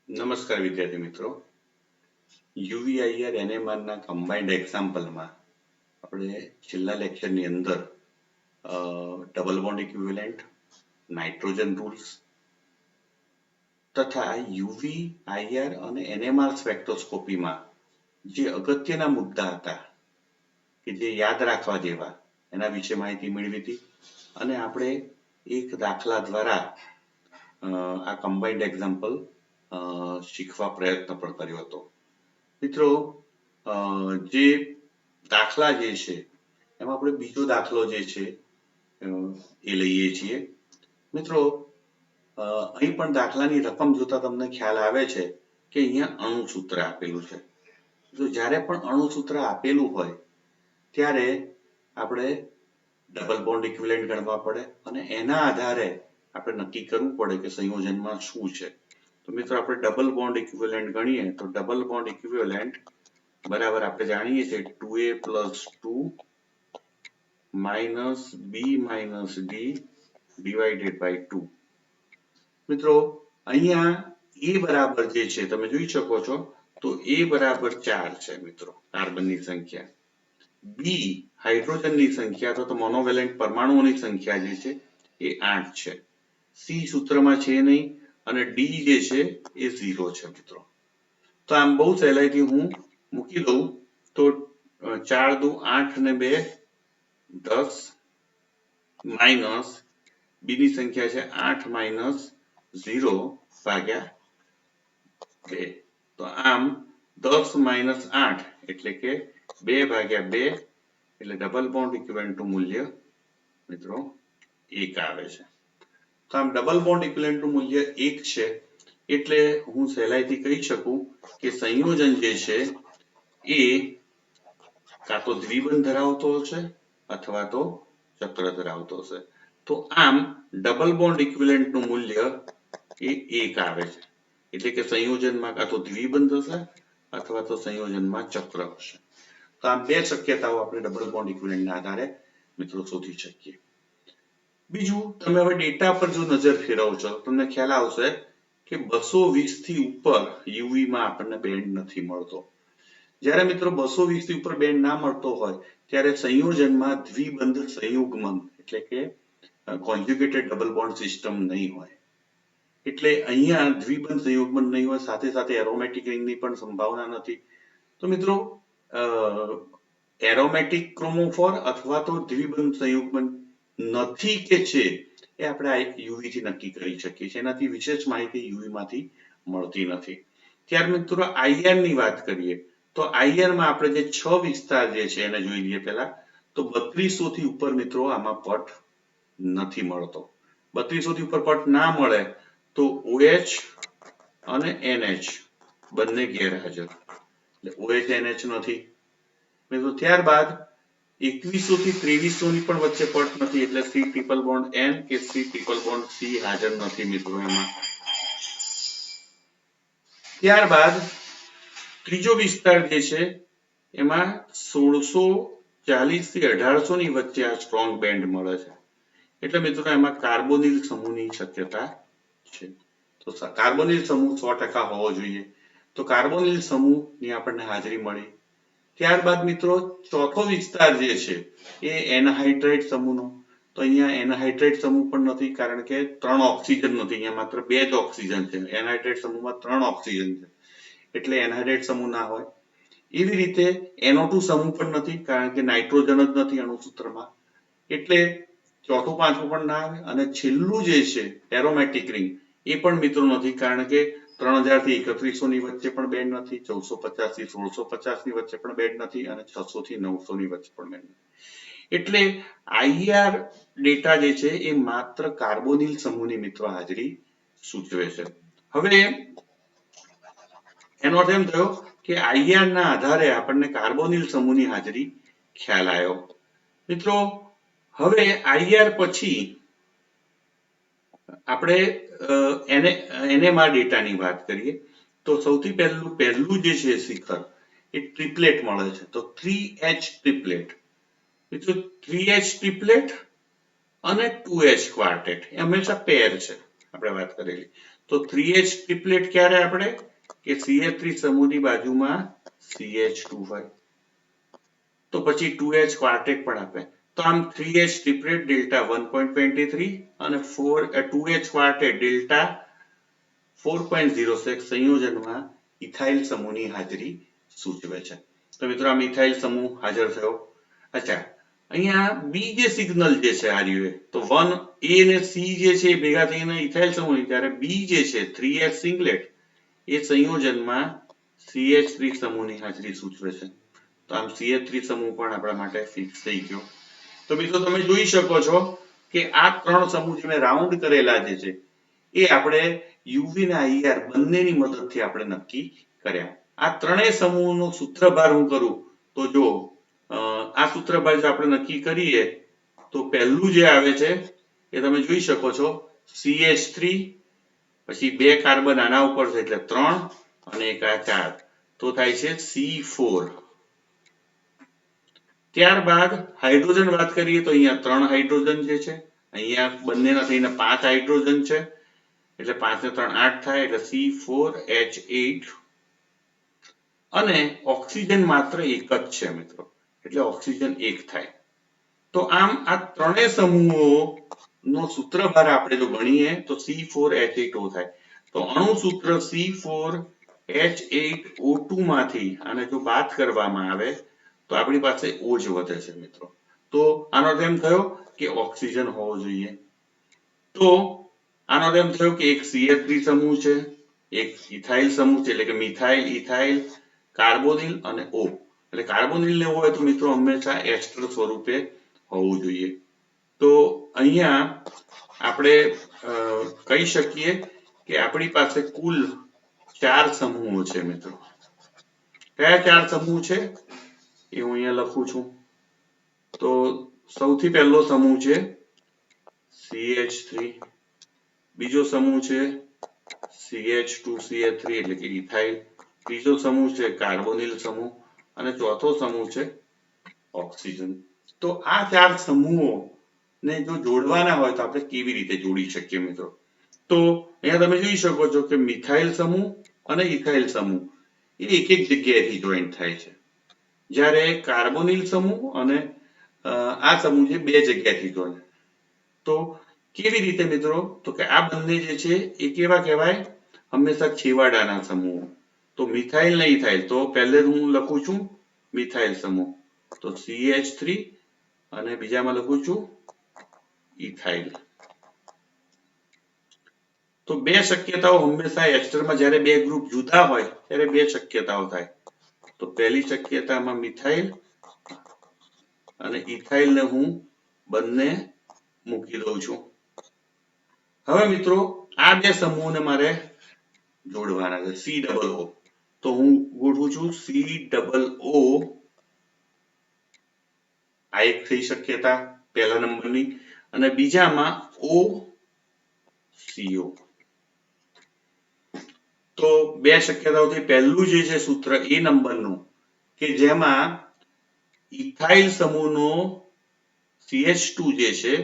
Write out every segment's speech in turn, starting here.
નમસ્કાર વિદ્યાર્થી મિત્રો, યુવીઆઈઆર એનએમઆર ના કમ્બાઇન્ડ એક્ઝામ્પલમાં આપણે છેલ્લા લેક્ચરની અંદર double bond equivalent, nitrogen rules તથા યુવીઆઈઆર અને એનએમઆર સ્પેક્ટ્રોસ્કોપીમાં જે અગત્યના મુદ્દા હતા કે જે યાદ રાખવા જેવા એના વિશે માહિતી મેળવી હતી અને આપણે એક દાખલા દ્વારા આ કમ્બાઇન્ડ એક્ઝામ્પલ શીખવા પ્રયત્ન પણ કર્યો હતો. મિત્રો, જે દાખલા જે છે એમાં આપણે બીજો દાખલો જે છે એ લઈએ છીએ. મિત્રો, અહીં પણ દાખલાની રકમ જોતા તમને ખ્યાલ આવે છે કે અહીંયા અણુસૂત્ર આપેલું છે. તો જ્યારે પણ અણુસૂત્ર આપેલું હોય ત્યારે આપણે ડબલ બોન્ડ ઇક્વિવેલન્ટ ગણવા પડે અને એના આધારે આપણે નક્કી કરવું પડે કે સંયોજનમાં શું છે. તો મિત્રો, આપણે ડબલ બોન્ડ ઇક્વિવેલન્ટ ગણીએ તો ડબલ બોન્ડ ઇક્વિવેલન્ટ બરાબર આપણે જાણીએ છીએ 2a + 2 - b - d divided by 2. મિત્રો, અહીંયા a બરાબર જે છે તમે જોઈ શકો છો તો a બરાબર 4 છે મિત્રો, કાર્બનની સંખ્યા. b હાઇડ્રોજનની સંખ્યા તો મોનોવેલેન્ટ પરમાણુઓની સંખ્યા જે છે એ 8 છે. c સૂત્રમાં છે નહીં અને d જે છે એ 0 છે મિત્રો. તો આમ બહુ સહેલાઈથી હું મૂકી દઉં તો 4 દુ 8 ને 2 10 માઇનસ b ની સંખ્યા છે 8 માઇનસ 0 ભાગ્યા 2. તો આમ 10 માઇનસ 8 એટલે કે 2 ભાગ્યા 2 એટલે ડબલ બોન્ડ ઇક્વિવેલન્ટનું મૂલ્ય મિત્રો 1 આવે છે. તો આમ ડબલ બોન્ડ ઇક્વિવેલન્ટનું મૂલ્ય 1 છે એટલે હું સહેલાઈથી કહી શકું કે સંયોજન જે છે એ કાં તો દ્વિબંધ ધરાવતો હશે અથવા તો ચક્ર ધરાવતો હશે. તો આમ ડબલ બોન્ડ ઇક્વિવેલન્ટનું મૂલ્ય એ 1 આવે છે એટલે કે સંયોજનમાં કાં તો દ્વિબંધ હશે અથવા તો સંયોજનમાં ચક્ર હશે. તો આમ બે શક્યતાઓ આપણે ડબલ બોન્ડ ઇક્વિવેલન્ટના આધારે મિત્રો શોધી શકીએ. બીજું, તમે હવે ડેટા પર જો નજર ફેરવશો તમને ખ્યાલ આવશે કે 220 થી ઉપર યુવીમાં આપણને બેન્ડ નથી મળતો. જ્યારે મિત્રો 220 થી ઉપર બેન્ડ ના મળતો હોય ત્યારે સંયોજનમાં દ્વિબંધ સંયુગ્મન એટલે કે કોન્જ્યુગેટેડ ડબલ બોન્ડ સિસ્ટમ નહીં હોય. એટલે અહીંયા દ્વિબંધ સંયુગ્મન નહીં હોય, સાથે સાથે એરોમેટિક રિંગની પણ સંભાવના નથી. તો મિત્રો, એરોમેટિક ક્રોમોફોર અથવા તો દ્વિબંધ સંયુગ્મન નથી કે છે એ આપણે આ યુવી થી નક્કી કરી શકીએ છીએ. એનાથી વિશેષ માહિતી યુવી માંથી મળતી નથી. ત્યાર મિત્રો આઈઆર ની વાત કરીએ તો આઈઆર માં આપણે જે 6 વિસ્તાર જે છે એને જોઈ લઈએ પહેલા. તો 3200 થી ઉપર મિત્રો આમાં પટ નથી મળતો. 3200 થી ઉપર પટ ના મળે તો OH અને NH બંને ગેરહાજર, એટલે OH NH નથી મિત્રો. ત્યારબાદ 2100 થી 2300 ની પણ વચ્ચે પટ નથી એટલે C ટ્રિપલ બોન્ડ N કે C ટ્રિપલ બોન્ડ C હાજર નથી મિત્રો એમાં. ત્યારબાદ ત્રીજો વિસ્તાર જે છે એમાં 1640 થી 1800 ની વચ્ચે આ સ્ટ્રોંગ બેન્ડ મળે છે એટલે મિત્રો એમાં કાર્બોનિલ સમૂહની શક્યતા છે. તો કાર્બોનિલ સમૂહ 100% હોવો જોઈએ. તો કાર્બોનિલ સમૂહની આપણને હાજરી મળી. ત્યારબાદ મિત્રો ચોથો વિસ્તાર જે છે એ એનહાઇડ્રાઇડ સમૂહનો. તો અહીંયા એનહાઇડ્રાઇડ સમૂહ પણ નથી કારણ કે 3 ઓક્સિજન નથી, અહીંયા માત્ર 2 જ ઓક્સિજન છે. એનહાઇડ્રાઇડ સમૂહમાં 3 ઓક્સિજન છે એટલે એનહાઇડ્રાઇડ સમૂહ ના હોય. એવી રીતે NO2 સમૂહ પણ નથી કારણ કે નાઇટ્રોજન જ નથી અણુસૂત્રમાં એટલે ચોથું પાંચમું પણ ના આવે. અને છેલ્લું જે છે એરોમેટિક રિંગ એ પણ મિત્રો નથી કારણ કે 3000 થી 3100 ની વચ્ચે પણ બેન્ડ નથી, 1450 થી 1650 ની વચ્ચે પણ બેન્ડ નથી અને 600 થી 900 ની વચ્ચે પણ બેન્ડ નથી. એટલે આઈઆર ડેટા જે છે એ માત્ર કાર્બોનિલ સમૂહની મિત્રો હાજરી સૂચવે છે. હવે એનો અર્થ એમ થયો કે આઈઆર ના આધારે આપણને કાર્બોનિલ સમૂહની હાજરી ખ્યાલ આવ્યો. મિત્રો, હવે આઈઆર પછી આપણે એનએમઆર ડેટાની વાત કરીએ તો સૌથી પહેલું જે છે શિખર એ ટ્રિપલેટ મળે છે. તો 3H ટ્રિપલેટ મિત્રો, 3H ટ્રિપલેટ અને 2H ક્વાર્ટેટ એ હંમેશા પેર છે આપણે વાત કરેલી. તો 3H ટ્રિપલેટ ક્યારે આપણે કે CH3 સમૂહની બાજુમાં CH2 હોય તો પછી 2H ક્વાર્ટેટ પણ આપે તો આમ 3H ટ્રિપલેટ ડેલ્ટા 1.23 અને 2H ક્વાર્ટેટ ડેલ્ટા 4.06 સંયોજનમાં ઇથાઇલ સમૂહની હાજરી સૂચવે છે તો મિત્રો આમ ઇથાઇલ સમૂહ હાજર થયો અચ્છા અહીંયા બી જે સિગ્નલ જે છે આર્યુ તો 1 A અને C જે છે ભેગા થઈને ઇથાઇલ સમૂહ ત્યારે બી જે છે 3H સિંગલેટ એ સંયોજનમાં CH3 સમૂહની હાજરી સૂચવે છે તો આમ CH3 સમૂહ પણ આપણા માટે ફિક્સ થઈ ગયો તો મિત્રો તમે જોઈ શકો છો કે આ ત્રણ સમૂહ જે મેં રાઉન્ડ કરેલા જે છે એ આપણે UV અને IR બંનેની મદદથી આપણે નક્કી કર્યા આ ત્રણેય સમૂહનો સૂત્રભાર હું કરું તો જો આ સૂત્રભાર જો આપણે નક્કી કરીએ તો પહેલું જે આવે છે એ તમે જોઈ શકો છો CH3 પછી બે કાર્બન આના ઉપર છે એટલે 3 અને એક આ 4 તો થાય છે C4 ત્યારબાદ હાઇડ્રોજન વાત કરીએ તો અહીંયા 3 હાઇડ્રોજન જે છે અહીંયા બંનેના થઈને 5 હાઇડ્રોજન છે એટલે 5 ને 3 8 થાય એટલે C4H8 અને ઓક્સિજન માત્ર એક જ છે મિત્રો એટલે ઓક્સિજન એક થાય તો આમ આ ત્રણેય સમૂહો નો સૂત્રભાર આપણે જો ગણીએ તો C4H8O થાય તો અણુ સૂત્ર C4H8O2 માંથી આને જો બાદ કરવામાં આવે તો આપણી પાસે O જ વધે છે મિત્રો તો આનો અર્થ એમ થયો કે ઓક્સિજન હોવો જોઈએ તો આનો અર્થ એમ થયો કે એક CH3 સમૂહ છે એક ઇથાઇલ સમૂહ છે એટલે કે મિથાઇલ ઇથાઇલ કાર્બોનિલ અને O એટલે કાર્બોનિલ ને હોય તો મિત્રો હંમેશા એસ્ટર સ્વરૂપે હોવું જોઈએ તો અહીંયા આપણે કહી શકીએ કે આપણી પાસે કુલ 4 સમૂહો છે મિત્રો કયા 4 સમૂહ છે એ હું અહીંયા લખું છું તો સૌથી પહેલો સમૂહ છે CH3 બીજો સમૂહ છે CH2CH3 એટલે કે ઇથાઇલ ત્રીજો સમૂહ છે કાર્બોનિલ સમૂહ અને ચોથો સમૂહ છે ઓક્સિજન તો આ 4 સમૂહો ને જો જોડવાના હોય તો આપણે કેવી રીતે જોડી શકીએ મિત્રો તો અહીંયા તમે જોઈ શકો છો કે મિથાઇલ સમૂહ અને ઇથાઇલ સમૂહ એ એક એક જગ્યાએથી જોઈન્ટ થાય છે જ્યારે કાર્બોનિલ સમૂહ અને આ સમૂહ જે બે જગ્યાએથી જોડાય તો કેવી રીતે મિત્રો તો કે આ બંને જે છે એ કેવા કહેવાય હંમેશા છેવાડાના સમૂહો તો મિથાઇલ ને ઇથાઇલ તો પહેલે હું લખું છું મિથાઇલ સમૂહ તો CH3 અને બીજામાં લખું છું ઇથાઇલ તો બે શક્યતાઓ હંમેશા એસ્ટરમાં જ્યારે બે ગ્રુપ જુદા હોય ત્યારે બે શક્યતાઓ થાય તો પહેલી શક્યતામાં મિથાઇલ અને ઇથાઇલ ને હું બંને મૂકી દઉં છું હવે મિત્રો આ બે સમૂહને મારે જોડવાના છે COO તો હું ગોઠવું છું COO આ એક થઈ શક્યતા પહેલા નંબરની અને બીજામાં OCO તો બે શક્યતાઓથી પહેલું જે છે સૂત્ર એ નંબરનું કે જેમાં ઇથાઇલ સમૂહનો CH2 જે છે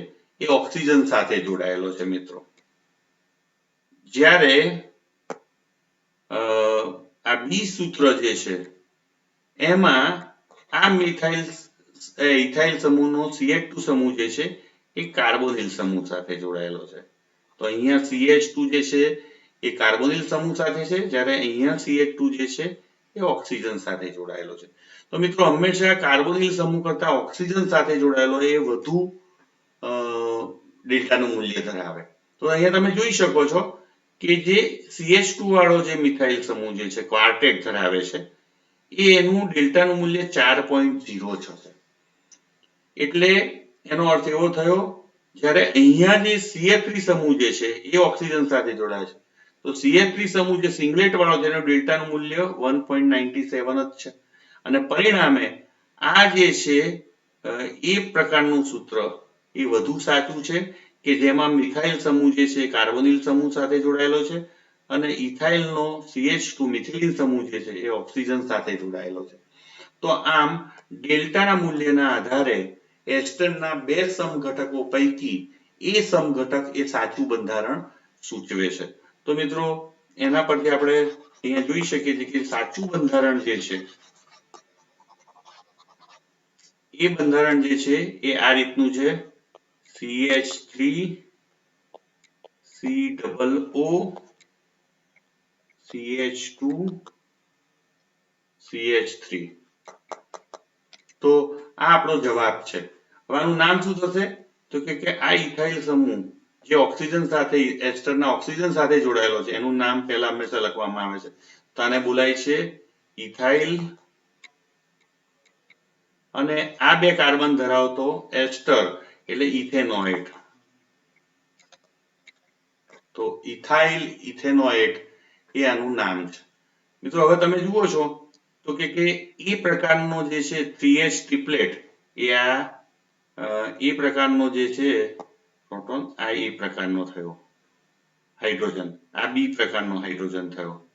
એ ઓક્સિજન સાથે જોડાયેલો છે મિત્રો જ્યારે આ બી સૂત્ર જે છે એમાં આ ઇથાઇલ સમૂહનો CH2 સમૂહ જે છે એ કાર્બોનિલ સમૂહ સાથે જોડાયેલો છે તો અહીંયા CH2 જે છે એ કાર્બોનિલ સમૂહ સાથે છે જ્યારે અહીંયા CH2 જે છે એ ઓક્સિજન સાથે જોડાયેલો છે તો મિત્રો હંમેશા કાર્બોનિલ સમૂહ કરતા ઓક્સિજન સાથે જોડાયેલો એ વધુ ડેલ્ટાનું મૂલ્ય ધરાવે તો અહીંયા તમે જોઈ શકો છો કે જે CH2 વાળો જે મિથાઇલ સમૂહ જે છે ક્વાર્ટેટ ધરાવે છે એ એનું ડેલ્ટાનું મૂલ્ય 4.0 છે એટલે એનો અર્થ એવો થયો જ્યારે અહીંયા જે CH3 સમૂહ જે છે એ ઓક્સિજન સાથે જોડાય છે તો CH3 સમૂહ જે સિંગલેટ વાળો જેનું ડેલ્ટાનું મૂલ્ય 1.97 જ છે અને પરિણામે આ જે છે એ પ્રકારનું સૂત્ર એ વધુ સાચું છે કે જેમાં મિથાઇલ સમૂહ જે છે કાર્બોનિલ સમૂહ સાથે જોડાયેલો છે અને ઇથાઇલનો CH2 મિથિલિન સમૂહ જે છે એ ઓક્સિજન સાથે જોડાયેલો છે તો આમ ડેલ્ટાના મૂલ્યના આધારે એસ્ટરના બે સમઘટકો પૈકી એ સમઘટક એ સાચું બંધારણ સૂચવે છે તો મિત્રો એના પરથી આપણે અહીંયા જોઈ શકીએ છીએ કે સાચું બંધારણ જે છે એ બંધારણ જે છે એ આ રીતનું છે CH3 COO CH2 CH3 તો આ આપણો જવાબ છે હવે આનું નામ શું થશે તો કે આ ઇથાઇલ સમૂહ જે ઓક્સિજન સાથે એસ્ટરના ઓક્સિજન સાથે જોડાયેલો છે એનું નામ પહેલા હંમેશા લખવામાં આવે છે તો આને બોલાય છે ઇથાઇલ અને આ બે કાર્બન ધરાવતો એસ્ટર એટલે ઇથેનોએટ તો ઇથાઇલ ઇથેનોએટ એ આનું નામ છે મિત્રો હવે તમે જુઓ છો તો કે એ પ્રકારનો જે છે 3H ટ્રિપલેટ એ આ એ પ્રકારનો જે છે પ્રોટોન આ એ પ્રકારનો થયો હાઇડ્રોજન આ બી પ્રકારનો હાઇડ્રોજન થયો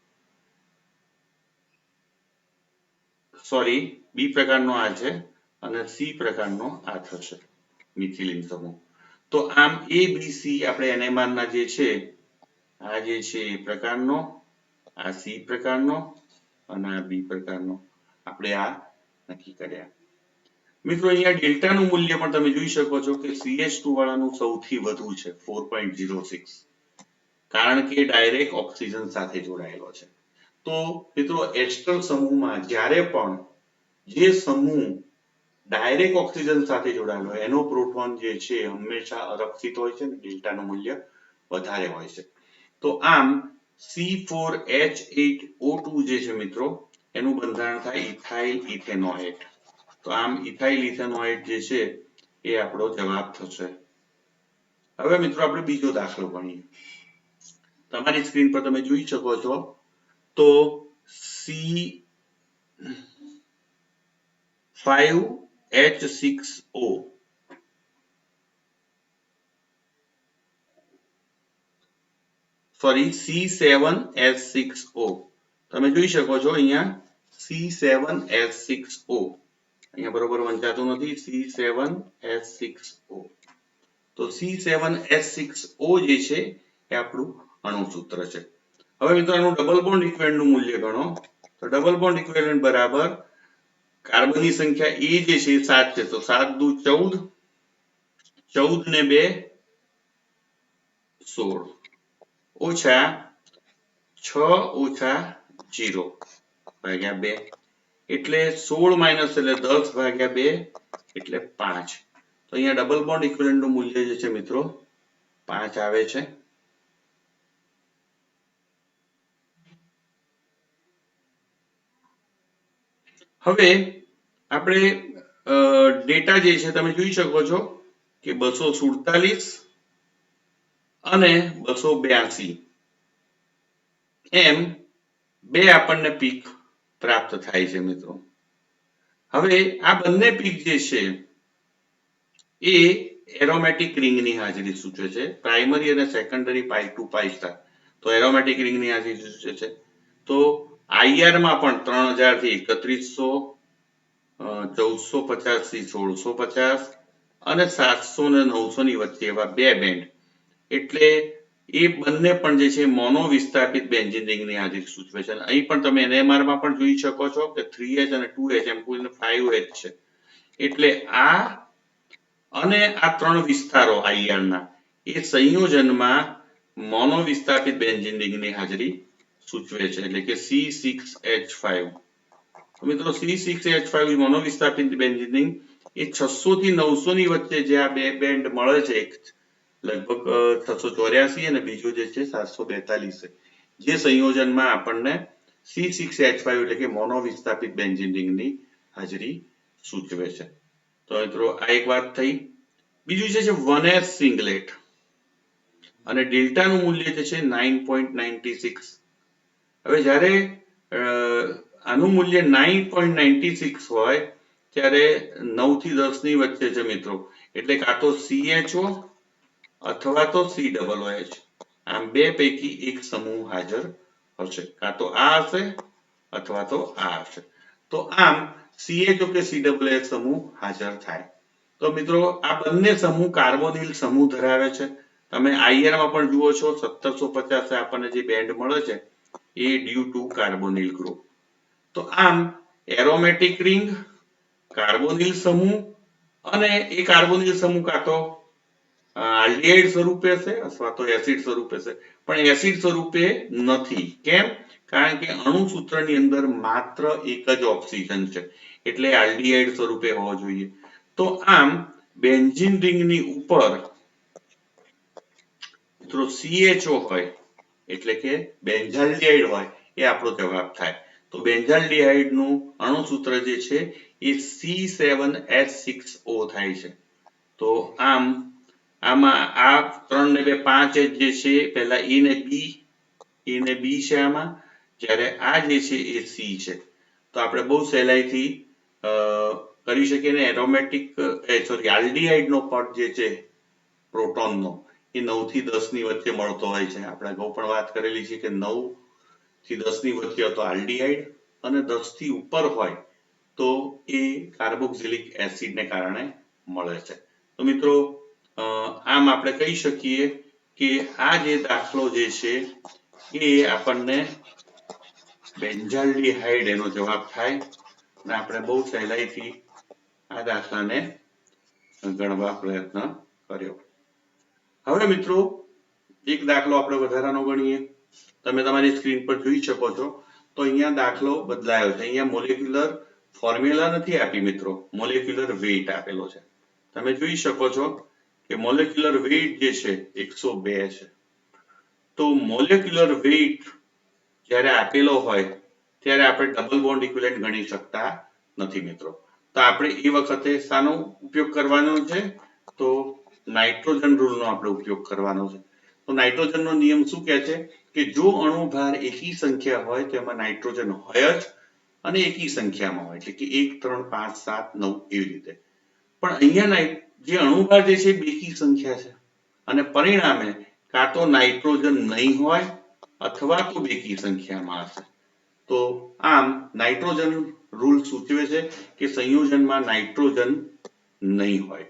સોરી બી પ્રકારનો આ છે અને સી પ્રકારનો આ થશે મિથિલિન સમૂહ તો આમ એ બી સી આપણે NMR ના જે છે આ જે છે એ પ્રકારનો આ સી પ્રકારનો અને આ બી પ્રકારનો આપણે આ નક્કી કર્યા મિત્રો અહીંયા ડેલ્ટાનું મૂલ્ય પણ તમે જોઈ શકો છો કે CH2 વાળાનું સૌથી વધુ છે 4.06 કારણ કે ડાયરેક્ટ ઓક્સિજન સાથે જોડાયેલો છે તો મિત્રો એસ્ટર સમૂહમાં જ્યારે પણ જે સમૂહ ડાયરેક્ટ ઓક્સિજન સાથે જોડાયેલો હોય એનો પ્રોટોન જે છે હંમેશા અરક્ષિત હોય છે ને ડેલ્ટાનું મૂલ્ય વધારે હોય છે તો આમ C4H8O2 જે છે મિત્રો એનું બંધારણ થાય ઇથાઇલ ઇથેનોએટ તો આમ ઇથાઇલ ઇથેનોએટ જે છે એ આપણો જવાબ થશે હવે મિત્રો આપણે બીજો દાખલો ગણીએ તમારી સ્ક્રીન પર તમે જોઈ શકો છો તો C5H6O સોરી C7H6O તમે જોઈ શકો છો અહીંયા C7H6O અહીંયા બરોબર વંચાતું નથી C7H6O તો C7H6O જે છે એ આપણું અણુસૂત્ર છે હવે મિત્રો આનું ડબલ બોન્ડ ઇક્વિવેલન્ટનું મૂલ્ય ગણો તો ડબલ બોન્ડ ઇક્વિવેલન્ટ બરાબર કાર્બનની સંખ્યા એ જે છે 7 છે તો 7 દુ 14 14 ને 2 16 ઓછા 6 ઓછા 0 ભાગ્યા 2 એટલે 16 માઇનસ એટલે 10 ભાગ્યા 2 એટલે 5 તો અહીંયા ડબલ બોન્ડ ઇક્વિવેલન્ટનું મૂલ્ય જે છે મિત્રો 5 આવે છે હવે આપણે ડેટા જે છે તમે જોઈ શકો છો કે 247 અને 282 એમ બે આપણને પીક પ્રાપ્ત થાય છે મિત્રો હવે આ બંને પીક જે છે એ એરોમેટિક રિંગની હાજરી સૂચવે છે પ્રાઇમરી અને સેકન્ડરી pi2 pi સ્ટાર તો એરોમેટિક રિંગની હાજરી સૂચવે છે તો IR માં પણ 3000 થી 3100 1450 થી 1650 અને 700 ને 900 ની વચ્ચે એવા બે બેન્ડ એટલે એ બંને પણ જે છે મોનો વિસ્થાપિત બેન્ઝીન રિંગની હાજરી સૂચવે છે અહીં પણ તમે NMR માં પણ જોઈ શકો છો કે 3H અને 2H એમ કુલ 5H છે એટલે આ અને આ ત્રણ વિસ્તારો IR ના એ સંયોજનમાં મોનો વિસ્થાપિત બેન્ઝીન રિંગની હાજરી સૂચવે છે એટલે કે C6H5 તો મિત્રો C6H5 મોનો વિસ્થાપિત બેન્ઝીન રિંગ એ 600 થી 900 ની વચ્ચે જે આ બે બેન્ડ મળે છે એક લગભગ 684 અને બીજો જે છે 742 જે સંયોજનમાં આપણને C6H5 એટલે કે મોનો વિસ્થાપિત બેન્ઝીન રિંગની હાજરી સૂચવે છે તો મિત્રો આ એક વાત થઈ બીજું છે 1s સિંગલેટ અને ડેલ્ટાનું મૂલ્ય જે છે 9.96 હવે જ્યારે આનું મૂલ્ય 9.96 હોય ત્યારે 9 થી 10 ની વચ્ચે છે મિત્રો એટલે કાં તો CHO અથવા તો COOH આમ બે પૈકી એક સમૂહ હાજર હશે કાં તો આ હશે અથવા તો આ હશે તો આમ CHO કે COOH સમૂહ હાજર થાય તો મિત્રો આ બંને સમૂહ કાર્બોનિલ સમૂહ ધરાવે છે તમે IR માં પણ જુઓ છો 1750 આપણને જે બેન્ડ મળે છે એ ડ્યુ ટુ કાર્બોનિલ ગ્રુપ. તો આમ એરોમેટિક રિંગ, કાર્બોનિલ સમૂહ અને એ કાર્બોનિલ સમૂહ કાં તો આલ્ડિહાઇડ સ્વરૂપે છે અથવા તો એસિડ સ્વરૂપે છે, પણ એસિડ સ્વરૂપે નથી. કેમ? કારણ કે અણુસૂત્રની અંદર માત્ર એક જ ઓક્સિજન છે, એટલે આલ્ડિહાઇડ સ્વરૂપે હોવો જોઈએ. તો આમ બેન્ઝીન રિંગની ઉપર મિત્રો CHO હોય એટલે કે બેન્ઝાલ્ડિહાઇડ હોય એ આપણો જવાબ થાય. તો બેન્ઝાલ્ડિહાઇડ નું અણુસૂત્ર જે છે એ C7H6O થાય છે. તો આમ આમાં આ 3 ને 2 5 જે છે પહેલા A ને B છે આમાં, જ્યારે આ જે છે એ C છે. તો આપણે બહુ સહેલાઈથી કરી શકીએ ને એરોમેટિક આલ્ડિહાઇડ નો પદ જે છે પ્રોટોનનો એ 9 થી 10 ની વચ્ચે મળતો હોય છે. આપણે અગાઉ પણ વાત કરેલી છે કે 9 થી 10 ની વચ્ચે હતો આલ્ડિહાઇડ અને 10 થી ઉપર હોય તો એ કાર્બોક્સિલિક એસિડને કારણે મળે છે. તો મિત્રો આમ આપણે કહી શકીએ કે આ જે દાખલો જે છે એ આપણને બેન્ઝાલ્ડિહાઇડ એનો જવાબ થાય અને આપણે બહુ સહેલાઈથી આ દાખલાને ગણવા પ્રયત્ન કર્યો. હવે મિત્રો એક દાખલો આપણે વધારાનો ગણીએ. તમે તમારી સ્ક્રીન પર જોઈ શકો છો તો અહીંયા દાખલો બદલાયો છે. અહીંયા મોલેક્યુલર ફોર્મ્યુલા નથી આપી મિત્રો, મોલેક્યુલર વેઇટ આપેલો છે. તમે જોઈ શકો છો કે મોલેક્યુલર વેઇટ જે છે 102 છે. તો મોલેક્યુલર વેઇટ જ્યારે આપેલો હોય ત્યારે આપણે ડબલ બોન્ડ ઇક્વિવેલન્ટ ગણી શકતા નથી મિત્રો. તો આપણે એ વખતે શાનો ઉપયોગ કરવાનો છે? તો નાઇટ્રોજન રૂલનો આપણે ઉપયોગ કરવાનો છે. તો નાઇટ્રોજનનો નિયમ શું કહે છે કે જો અણુભાર એકી સંખ્યા હોય તો એમાં નાઇટ્રોજન હોય જ અને એકી સંખ્યામાં હોય, એટલે કે 1 3 5 7 9 એવી રીતે. પણ અહીંયા જે અણુભાર જે છે બેકી સંખ્યા છે અને પરિણામે કાં તો નાઇટ્રોજન નહીં હોય અથવા તો બેકી સંખ્યામાં હશે. તો આમ નાઇટ્રોજન રૂલ સૂચવે છે કે સંયોજનમાં નાઇટ્રોજન નહીં હોય.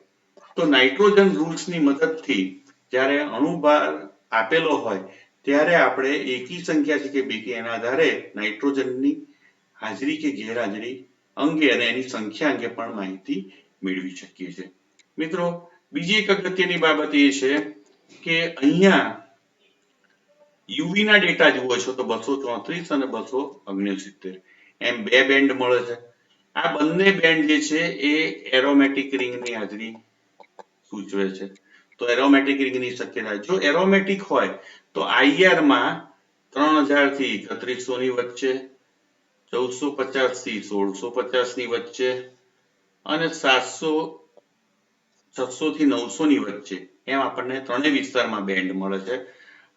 તો નાઇટ્રોજન રૂલ્સની મદદથી જ્યારે અણુભાર આપેલો હોય ત્યારે આપણે એકી સંખ્યા છે કે બેકી એના આધારે નાઇટ્રોજનની હાજરી કે ગેરહાજરી અંગે અને એની સંખ્યા અંગે પણ માહિતી મેળવી શકીએ છીએ. મિત્રો બીજી એક અગત્યની બાબત એ છે કે અહીંયા યુવી ના ડેટા જુઓ છો તો 234 અને 269 એમ બે બેન્ડ મળે છે. આ બંને બેન્ડ જે છે એ એરોમેટિક રિંગની હાજરી સૂચવે છે. તો એરોમેટિક રિંગની શક્યતા, જો એરોમેટિક હોય તો IR માં 3000 થી 3100 ની વચ્ચે, 1450 થી 1650 ની વચ્ચે અને 700 600 થી 900 ની વચ્ચે એમ આપણને ત્રણેય વિસ્તારમાં બેન્ડ મળે છે.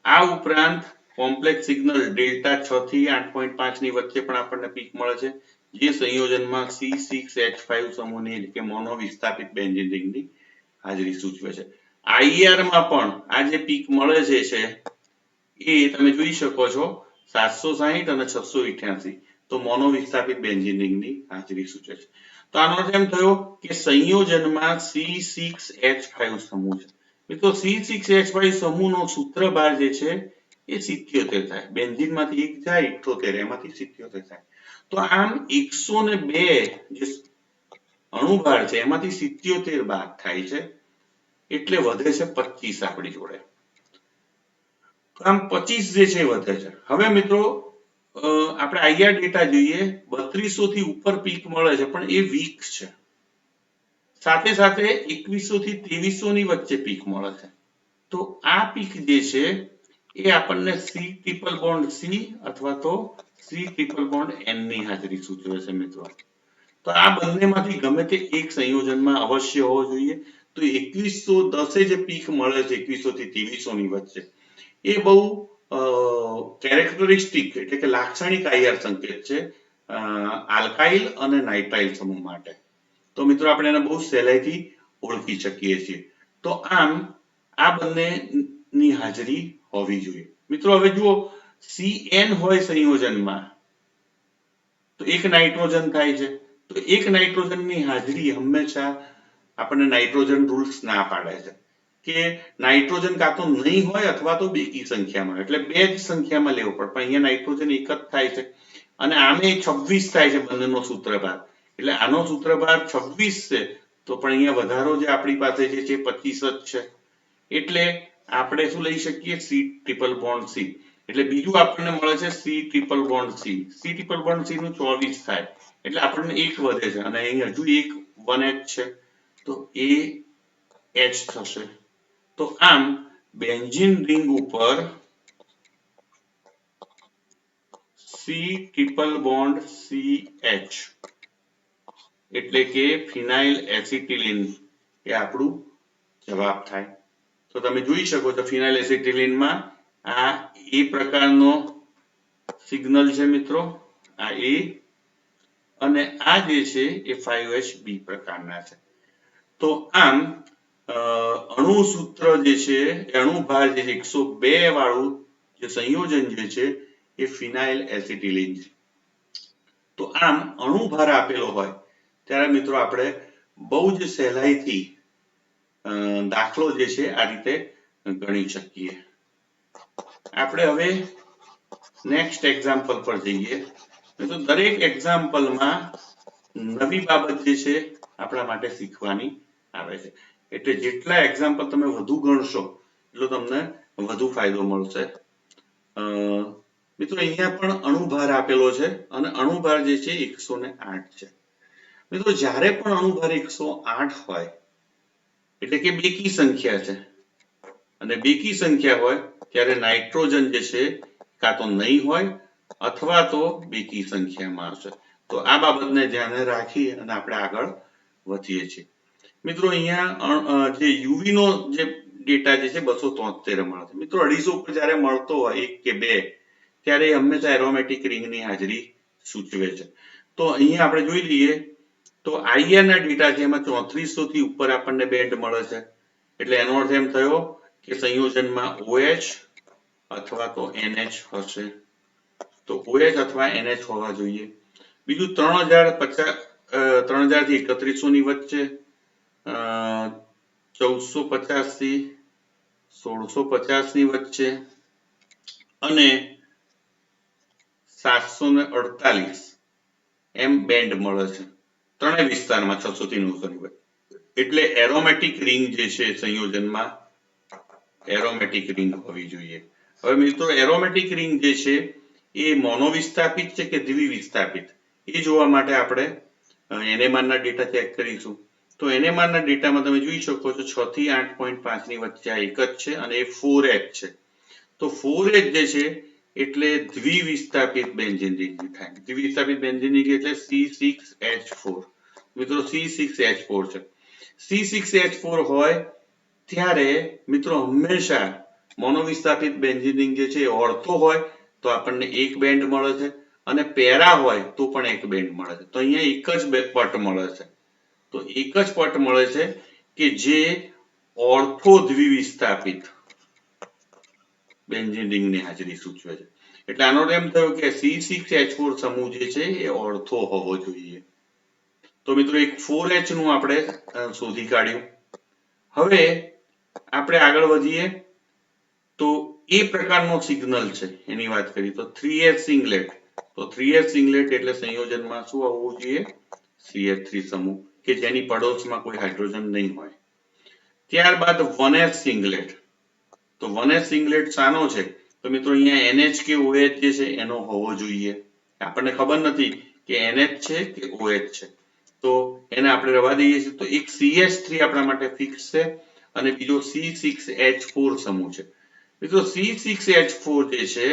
આ ઉપરાંત કોમ્પ્લેક્સ સિગ્નલ ડેલ્ટા 6 થી 8.5 ની વચ્ચે પણ આપણને પીક મળે છે, જે સંયોજનમાં C6H5 સમૂહની એટલે કે મોનો વિસ્થાપિત બેન્ઝીન રિંગની હાજરી સૂચવે છે. IR માં પણ આ જે પીક મળે છે એ તમે જોઈ શકો છો 760 અને 688, તો મોનો વિસ્થાપિત બેન્ઝીન રિંગની હાજરી સૂચવે છે. તો આનો અર્થ એમ થયો કે સંયોજનમાં C6H5 સમૂહ છે. મિત્રો C6H5 સમૂહનો સૂત્રભાર જે છે એ 77 થાય. બેન્ઝીનમાંથી એક જાય 78, એમાંથી 77 થાય. તો આમ 102 જે અણુભાર છે એમાંથી 77 બાદ થાય છે એટલે વધે છે 25 આપણી જોડે. આમ 25 જે છે વધે છે. હવે મિત્રો આપણે IR ડેટા જોઈએ, 3200 થી ઉપર પીક મળે છે પણ એ વીક છે. સાથે સાથે 2100 થી 2300 ની વચ્ચે પીક મળે છે. તો આ પીક જે છે એ આપણને C ટ્રિપલ બોન્ડ C અથવા તો C ટ્રિપલ બોન્ડ N ની હાજરી સૂચવે છે મિત્રો. તો આ બંનેમાંથી ગમે તે એક સંયોજનમાં અવશ્ય હોવો જોઈએ. તો 2110 જે પીક મળે છે 2100 થી 2300 ની વચ્ચે એ બહુ કેરેક્ટરિસ્ટિક એટલે કે લાક્ષણિક IR સંકેત છે આલ્કાઇલ અને નાઇટ્રાઇલ સમૂહ માટે. તો મિત્રો આપણે એને બહુ સહેલાઈથી ઓળખી શકીએ છીએ. તો આમ આ બંનેની હાજરી હોવી જોઈએ. મિત્રો હવે જુઓ CN હોય સંયોજનમાં તો એક નાઇટ્રોજન થાય છે. તો એક નાઇટ્રોજનની હાજરી હંમેશા આપણને નાઇટ્રોજન રૂલ્સ ના પાડે છે કે નાઇટ્રોજન કાં તો નહીં હોય અથવા તો બેકી સંખ્યામાં, એટલે બે જ સંખ્યામાં લેવો પડે, પણ અહીંયા નાઇટ્રોજન એક જ થાય છે અને આમે 26 થાય છે બંનેનો સૂત્રભાર, એટલે આનો સૂત્રભાર 26 છે, તો પણ અહીંયા વધારો જે આપણી પાસે છે જે 25 જ છે, એટલે આપણે શું લઈ શકીએ, સી ટ્રિપલ બોન્ડ સી. એટલે બીજું આપણને મળે છે C triple bond C. C triple bond C નું 24 થાય, એટલે આપણને એક વધે છે અને અહીં હજુ એક 1H છે, તો એ H થશે. તો આમ બેન્ઝીન રિંગ ઉપર સી ટ્રિપલ બોન્ડ CH એટલે કે ફિનાઇલ એસિટિલિન એ આપણું જવાબ થાય. તો તમે જોઈ શકો છો ફિનાઇલ એસિટિલિનમાં આ એ પ્રકારનો સિગ્નલ છે મિત્રો, આ એ અને આ જે છે એ 5H બી પ્રકારના છે. તો આમ અણુ સૂત્ર જે છે એ અણુભાર જે 102 વાળું જે સંયોજન જે છે એ ફિનાઇલ એસિટિલિન છે. તો આમ અણુભાર આપેલો હોય ત્યારે મિત્રો આપણે બહુ જ સહેલાઈથી દાખલો જે છે આ રીતે ગણી શકીએ. આપણે હવે નેક્સ્ટ એક્ઝામ્પલ પર જઈએ. તો દરેક એક્ઝામ્પલમાં નવી બાબત જે છે આપણા માટે શીખવાની આવે છે, એટલે જેટલા એક્ઝામ્પલ તમે વધુ ગણશો એટલો તમને વધુ ફાયદો મળશે. મિત્રો અહીંયા પણ અણુભાર આપેલો છે અને અણુભાર જે છે 108 છે. મિત્રો જ્યારે પણ અણુભાર 108 હોય એટલે કે બેકી સંખ્યા છે, અને બેકી સંખ્યા હોય ત્યારે નાઇટ્રોજન જે છે કાં તો નહીં હોય અથવા તો બેકી સંખ્યામાં હશે. તો આ બાબતને ધ્યાને રાખી અને આપણે આગળ વધીએ છીએ. મિત્રો અહીંયા જે યુવી નો જે ડેટા જે છે 273 મળે છે. મિત્રો 250 ઉપર જ્યારે મળતો હોય 1 કે 2 ત્યારે હંમેશા એરોમેટિક રિંગની હાજરી સૂચવે છે. તો અહીંયા આપણે જોઈ લઈએ તો IR ના ડેટા છે એમાં 3400 થી ઉપર આપણને બેન્ડ મળે છે, એટલે એનો અર્થ એમ થયો કે સંયોજનમાં OH અથવા તો NH હશે. તો OH અથવા NH હોવા જોઈએ. બીજું 3000 થી 3100 ની વચ્ચે, 1450 થી 1650 ની વચ્ચે અને 748 એમ બેન્ડ મળે છે ત્રણેય વિસ્તારમાં 600 થી 900 ની વચ્ચે. એટલે એરોમેટિક રિંગ જે છે સંયોજનમાં એરોમેટિક રિંગ હોવી જોઈએ. હવે મિત્રો એરોમેટિક રિંગ જે છે એ મોનોવિસ્થાપિત છે કે દ્વિવિસ્થાપિત એ જોવા માટે આપણે NMR ના ડેટા ચેક કરીશું. તો NMR ના ડેટામાં તમે જોઈ શકો છો 6 થી 8.5 ની વચ્ચે આ એક જ છે અને એ 4H છે. તો 4H જે છે એટલે દ્વિવિસ્થાપિત બેન્ઝીન રિંગ થાય. દ્વિવિસ્થાપિત બેન્ઝીન રિંગ એટલે C6H4. મિત્રો C6H4 છે. C6H4 હોય ત્યારે મિત્રો હંમેશા મોનોવિસ્થાપિત બેન્ઝીન રિંગ જે છે એ ઓર્થો હોય તો આપણને એક બેન્ડ મળે છે અને પેરા હોય તો પણ એક બેન્ડ મળે છે. તો અહીંયા એક જ પટ મળે છે. તો એક જ પટ મળે છે કે જે ઓર્થો દ્વિવિસ્થાપિત બેન્ઝીન રિંગની હાજરી સૂચવે છે. એટલે આનો એમ થયો કે C6H4 સમૂહ જે છે એ ઓર્થો હોવો જોઈએ. તો મિત્રો એક 4H નું આપણે શોધી કાઢ્યું. હવે આપણે આગળ વધીએ તો એ પ્રકારનો સિગ્નલ છે એની વાત કરીએ તો 3H સિંગલેટ. તો 3H સિંગલેટ એટલે સંયોજનમાં શું હોવું જોઈએ, CH3 સમૂહ કે જેની પડોશમાં કોઈ હાઇડ્રોજન નહીં હોય. ત્યારબાદ 1H સિંગલેટ. તો 1H સિંગલેટ શાનો છે, તો મિત્રો અહીંયા NH કે OH જે છે એનો હોવો જોઈએ. આપણને ખબર નથી કે NH છે કે OH છે, તો એને આપણે રવા દઈએ છીએ. તો એક CH3 આપણા માટે ફિક્સ છે અને બીજો C6H4 સમૂહ છે. મિત્રો C6H4 જે છે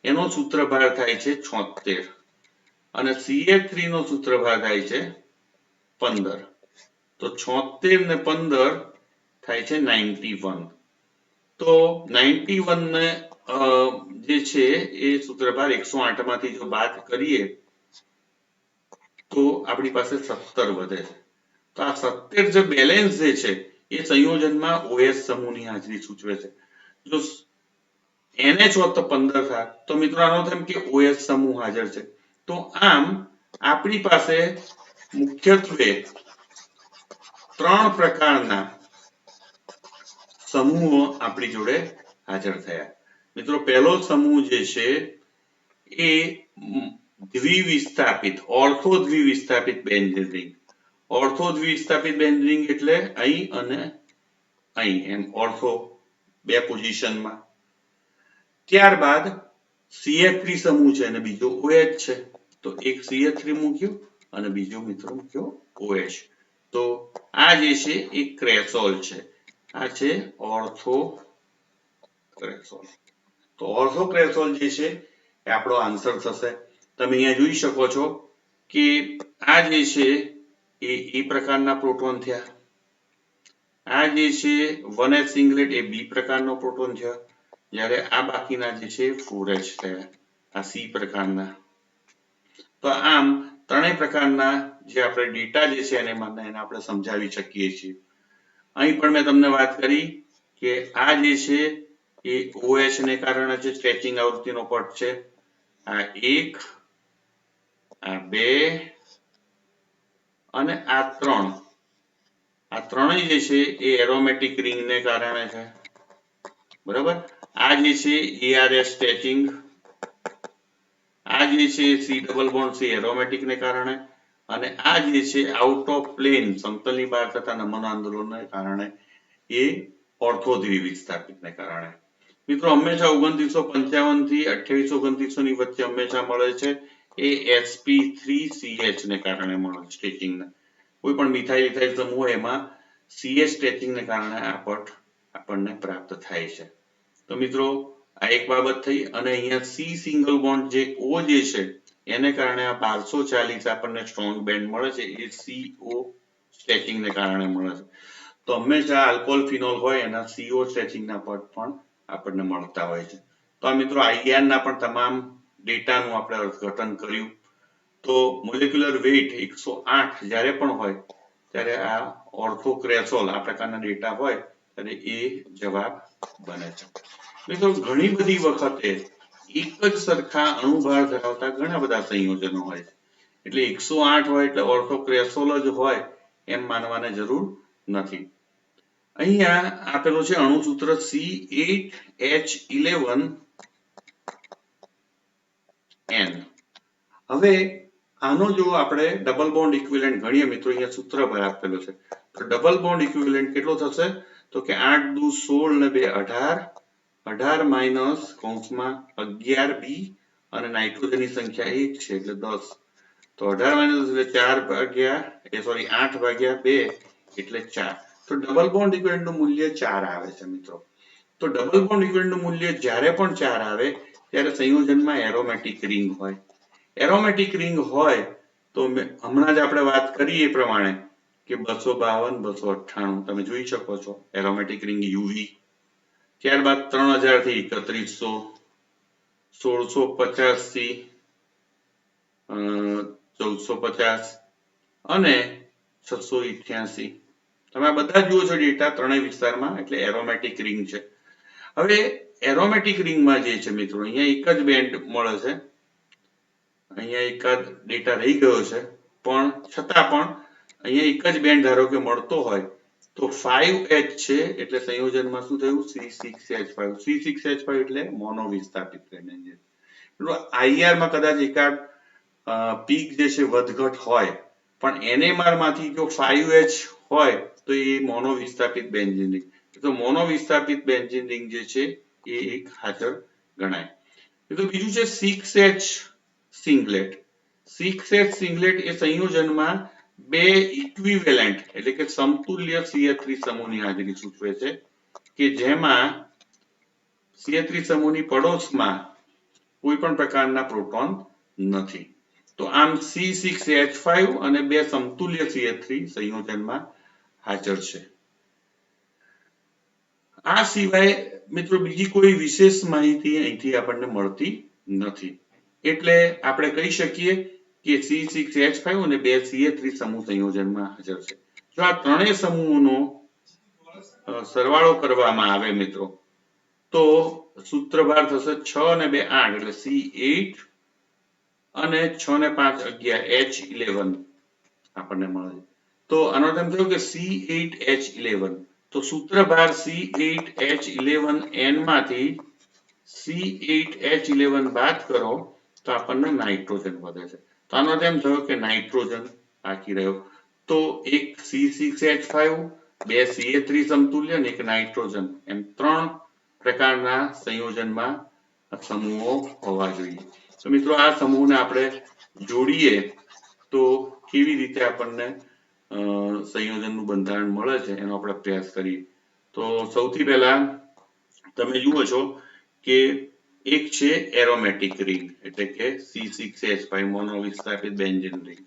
એનો સૂત્રભાર થાય છે 76 અને CH3 નો સૂત્રભાર થાય છે 15. તો 76 ને 15 થાય છે 91. તો 91 ને જે છે એ સૂત્રભાર 108 માંથી જો બાદ કરીએ તો આપણી પાસે 17 વધે છે. તો આ 17 જે બેલેન્સ જે છે એ સંયોજનમાં OH સમૂહની હાજરી સૂચવે છે. જો NH હોત તો 15 થાય, તો મિત્રો આનો અર્થ એમ કે OH સમૂહ હાજર છે. તો આમ આપણી પાસે મુખ્યત્વે ત્રણ પ્રકારના સમૂહો આપણી જોડે હાજર થયા. મિત્રો પહેલો સમૂહ જે છે એ દ્વિવિસ્થાપિત ઓર્થો દ્વિવિસ્થાપિત બેન્ઝીન રિંગ. ઓર્થો દ્વિવિસ્થાપિત બેન્ઝીન રિંગ એટલે અહીં અને અહીં એમ ઓર્થો બે પોઝિશનમાં. ત્યારબાદ CH3 સમૂહ છે અને બીજો OH છે. તો એક CH3 મૂક્યું અને બીજો મિત્રો મૂક્યો OH. તો આ જે છે એ ક્રેસોલ છે. આ છે ઓર્થો ક્રેસોલ. તો ઓર્થો ક્રેસોલ જે છે એ આપણો આન્સર થશે. તમે અહીંયા જોઈ શકો છો કે આ જે છે એ પ્રકારના પ્રોટોન થયા. આ જે છે 1s સિંગલેટ એ B પ્રકારનો પ્રોટોન થયો, જ્યારે આ બાકીના જે છે 4h થયા, આ C પ્રકારના. તો આમ ત્રણેય પ્રકારના જે આપણે ડેટા જે છે એને આપણે સમજાવી શકીએ છીએ. અહીં પણ મેં તમને વાત કરી કે આ જે છે એ OH ને કારણે જે સ્ટ્રેચિંગ આવૃત્તિનો પટ છે, આ 1, આ 2 અને આ 3. આ ત્રણેય જે છે એ એરોમેટિક રિંગને કારણે છે. બરાબર. આ જે છે ARS સ્ટ્રેચિંગ, આ જે છે C ડબલ બોન્ડ C એરોમેટિકને કારણે, અને આ જે છે આઉટ ઓફ પ્લેન સમતલની બહાર થતા નમન આંદોલનને કારણે એ ઓર્થો દ્વિવિસ્થાપિતને કારણે. મિત્રો હંમેશા 2955 થી 2829 ની વચ્ચે હંમેશા મળે છે એ sp3ch ને કારણે મળે છે સ્ટ્રેચિંગને. કોઈ પણ મિથાઇલ ઇથાઇલ સમૂહ હોય એમાં CH સ્ટ્રેચિંગને કારણે આ પટ આપણને પ્રાપ્ત થાય છે. તો મિત્રો આ એક બાબત થઈ. અને અહીંયા C સિંગલ બોન્ડ જે O જે છે એને કારણે આ 1240 આપણને સ્ટ્રોંગ બેન્ડ મળે છે, એ CO સ્ટ્રેચિંગને કારણે મળે છે. તો હંમેશા આલ્કોહોલ ફિનોલ હોય એના CO સ્ટ્રેચિંગના પટ પણ આપણને મળતા હોય છે. તો આ મિત્રો IR ના પણ તમામ ડેટાનું આપણે અર્થઘટન કર્યું. તો મોલેક્યુલર વેઇટ 108 જ્યારે પણ હોય ત્યારે આ ઓર્થોક્રેસોલ આ પ્રકારના ડેટા હોય ત્યારે એ જવાબ બને છે. મિત્રો ઘણી બધી વખતે એક જ સરખા અણુભાર ધરાવતા ઘણા બધા સંયોજનો હોય છે, એટલે 108 હોય એટલે ઓર્થોક્રેસોલ જ હોય એમ માનવાની જરૂર નથી. અહીંયા આપેલું છે અણુસૂત્ર C8H11N. હવે આનો જો આપણે ડબલ બોન્ડ ઇક્વિવેલન્ટ ગણીએ મિત્રો, અહીંયા સૂત્ર પર આપેલું છે. તો ડબલ બોન્ડ ઇક્વિવેલન્ટ કેટલો થશે? તો કે 8 દુ 16 ને 2 18, 18 માઇનસ કૌંસમાં 11B અને નાઇટ્રોજનની સંખ્યા 1 છે એટલે 10. તો 18 માઇનસ એટલે 4 ભાગ્યા 8 ભાગ્યા 2 એટલે 4. તો ડબલ બોન્ડ ઇક્વિવેલન્ટ નું મૂલ્ય 4 આવે છે મિત્રો. તો ડબલ બોન્ડ ઇક્વિવેલન્ટ નું મૂલ્ય જ્યારે પણ 4 આવે ત્યારે સંયોજનમાં એરોમેટિક રિંગ હોય. એરોમેટિક રિંગ હોય તો હમણાં જ આપણે વાત કરી એ પ્રમાણે કે 252 298 તમે જોઈ શકો છો એરોમેટિક રિંગ UV. ત્યારબાદ 3000 થી 3100, 1650 થી 1450 અને 688. તમે આ બધા જુઓ છો ડેટા ત્રણેય વિસ્તારમાં, એટલે એરોમેટિક રિંગ છે. હવે એરોમેટિક રિંગમાં જે છે મિત્રો અહીંયા એક જ બેન્ડ મળે છે, અહીંયા એકાદ ડેટા રહી ગયો છે, પણ છતાં પણ અહીંયા એક જ બેન્ડ ધારો કે મળતો હોય તો 5H છે એટલે સંયોજનમાં શું થયું? C6H5. C6H5 એટલે મોનો વિસ્થાપિત બેન્ઝીન. IR માં કદાચ એકાદ પીક જે છે વધઘટ હોય, પણ NMR માંથી જો 5H હોય તો એ મોનો વિસ્થાપિત બેન્ઝીન રિંગ. તો મોનો વિસ્થાપિત બેન્ઝીન રિંગ જે છે એ એક હાજર ગણાય. તો બીજું છે 6H સિંગલેટ. 6H સિંગલેટ એ સંયોજનમાં બે ઇક્વિવેલન્ટ એટલે કે સમતુલ્ય CH3 સમૂહની હાજરી સૂચવે છે કે જેમાં CH3 સમૂહની પડોશમાં કોઈ પણ પ્રકારના પ્રોટોન નથી. તો આમ C6H5 અને બે સમતુલ્ય CH3 સંયોજનમાં હાજર છે. આ સિવાય મિત્રો બીજી કોઈ વિશેષ માહિતી અહીંથી આપણને મળતી નથી. એટલે આપણે કહી શકીએ કે C6H5 અને બે CH3 સમૂહ સંયોજનમાં હાજર છે. જો આ ત્રણેય સમૂહોનો સરવાળો કરવામાં આવે મિત્રો તો સૂત્રભાર થશે 6 ને 2 8 એટલે C8 અને 6 ને 5 11 H11 આપણને મળે. તો આનો અર્થ એમ થયો કે C8H11. તો સૂત્ર બહાર C8H11N માંથી C8H11 બાદ કરો તો આપણને નાઇટ્રોજન વધે છે. તો આનો અર્થ એમ થયો કે નાઇટ્રોજન બાકી રહ્યો. તો એક C6H5, બે Ca3 સમતુલ્ય અને એક નાઇટ્રોજન, એમ 3 પ્રકારના સંયોજનમાં સમૂહો હોવા જોઈએ. તો મિત્રો આ સમૂહને આપણે જોડીએ તો કેવી રીતે આપણને સંયોજનનું બંધારણ મળે છે એનો આપણે અભ્યાસ કરીએ. તો સૌથી પહેલા તમે જુઓ છો કે એક છે એરોમેટિક રિંગ એટલે કે C6H5 મોનોવિસ્થાપિત બેન્ઝીન રિંગ.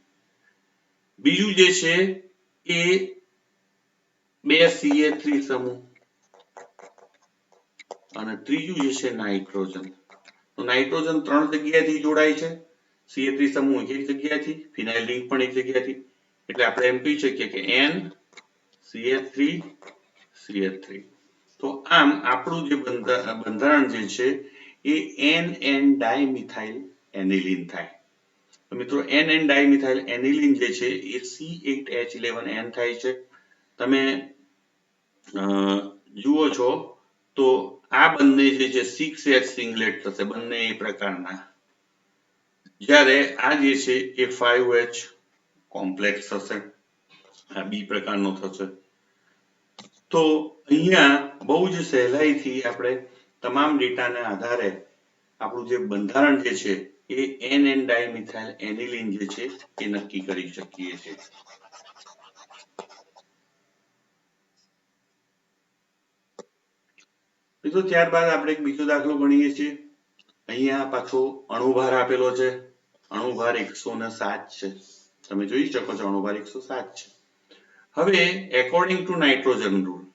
બીજું જે છે એ બે Ca3 સમૂહ અને ત્રીજું જે છે નાઇટ્રોજન. તો નાઇટ્રોજન 3 જગ્યાએથી જોડાય છે, Ca3 સમૂહ એક જગ્યાએથી, ફિનાઇલ રિંગ પણ એક જગ્યાએથી. એટલે આપણે એમ કહી શકીએ કે NCH3CH3. તો આમ આપણું જે બંધારણ જે છે એ NN ડાયમિથાઇલ એનિલિન થાય. તો મિત્રો NN ડાયમિથાઇલ એનિલિન જે છે એ C8H11N થાય છે. તમે જુઓ છો તો આ બંને જે છે 6H સિંગલેટ થશે, બંને એ પ્રકારના. જ્યારે આ જે છે એ 5H કોમ્પ્લેક્સ થશે, આ બી પ્રકારનો થશે. તો અહીંયા બહુ જ સહેલાઈથી આપણે તમામ ડેટાના આધારે આપણું જે બંધારણ જે છે એ NN ડાયમિથાઇલ એનિલિન જે છે એ નક્કી કરી શકીએ છીએ. મિત્રો ત્યારબાદ આપણે એક બીજો દાખલો ગણીએ છીએ. અહીંયા પાછો અણુભાર આપેલો છે. અણુભાર 107 છે. તમે જોઈ શકો છો અણુભાર 107 છે. હવે according to nitrogen rule,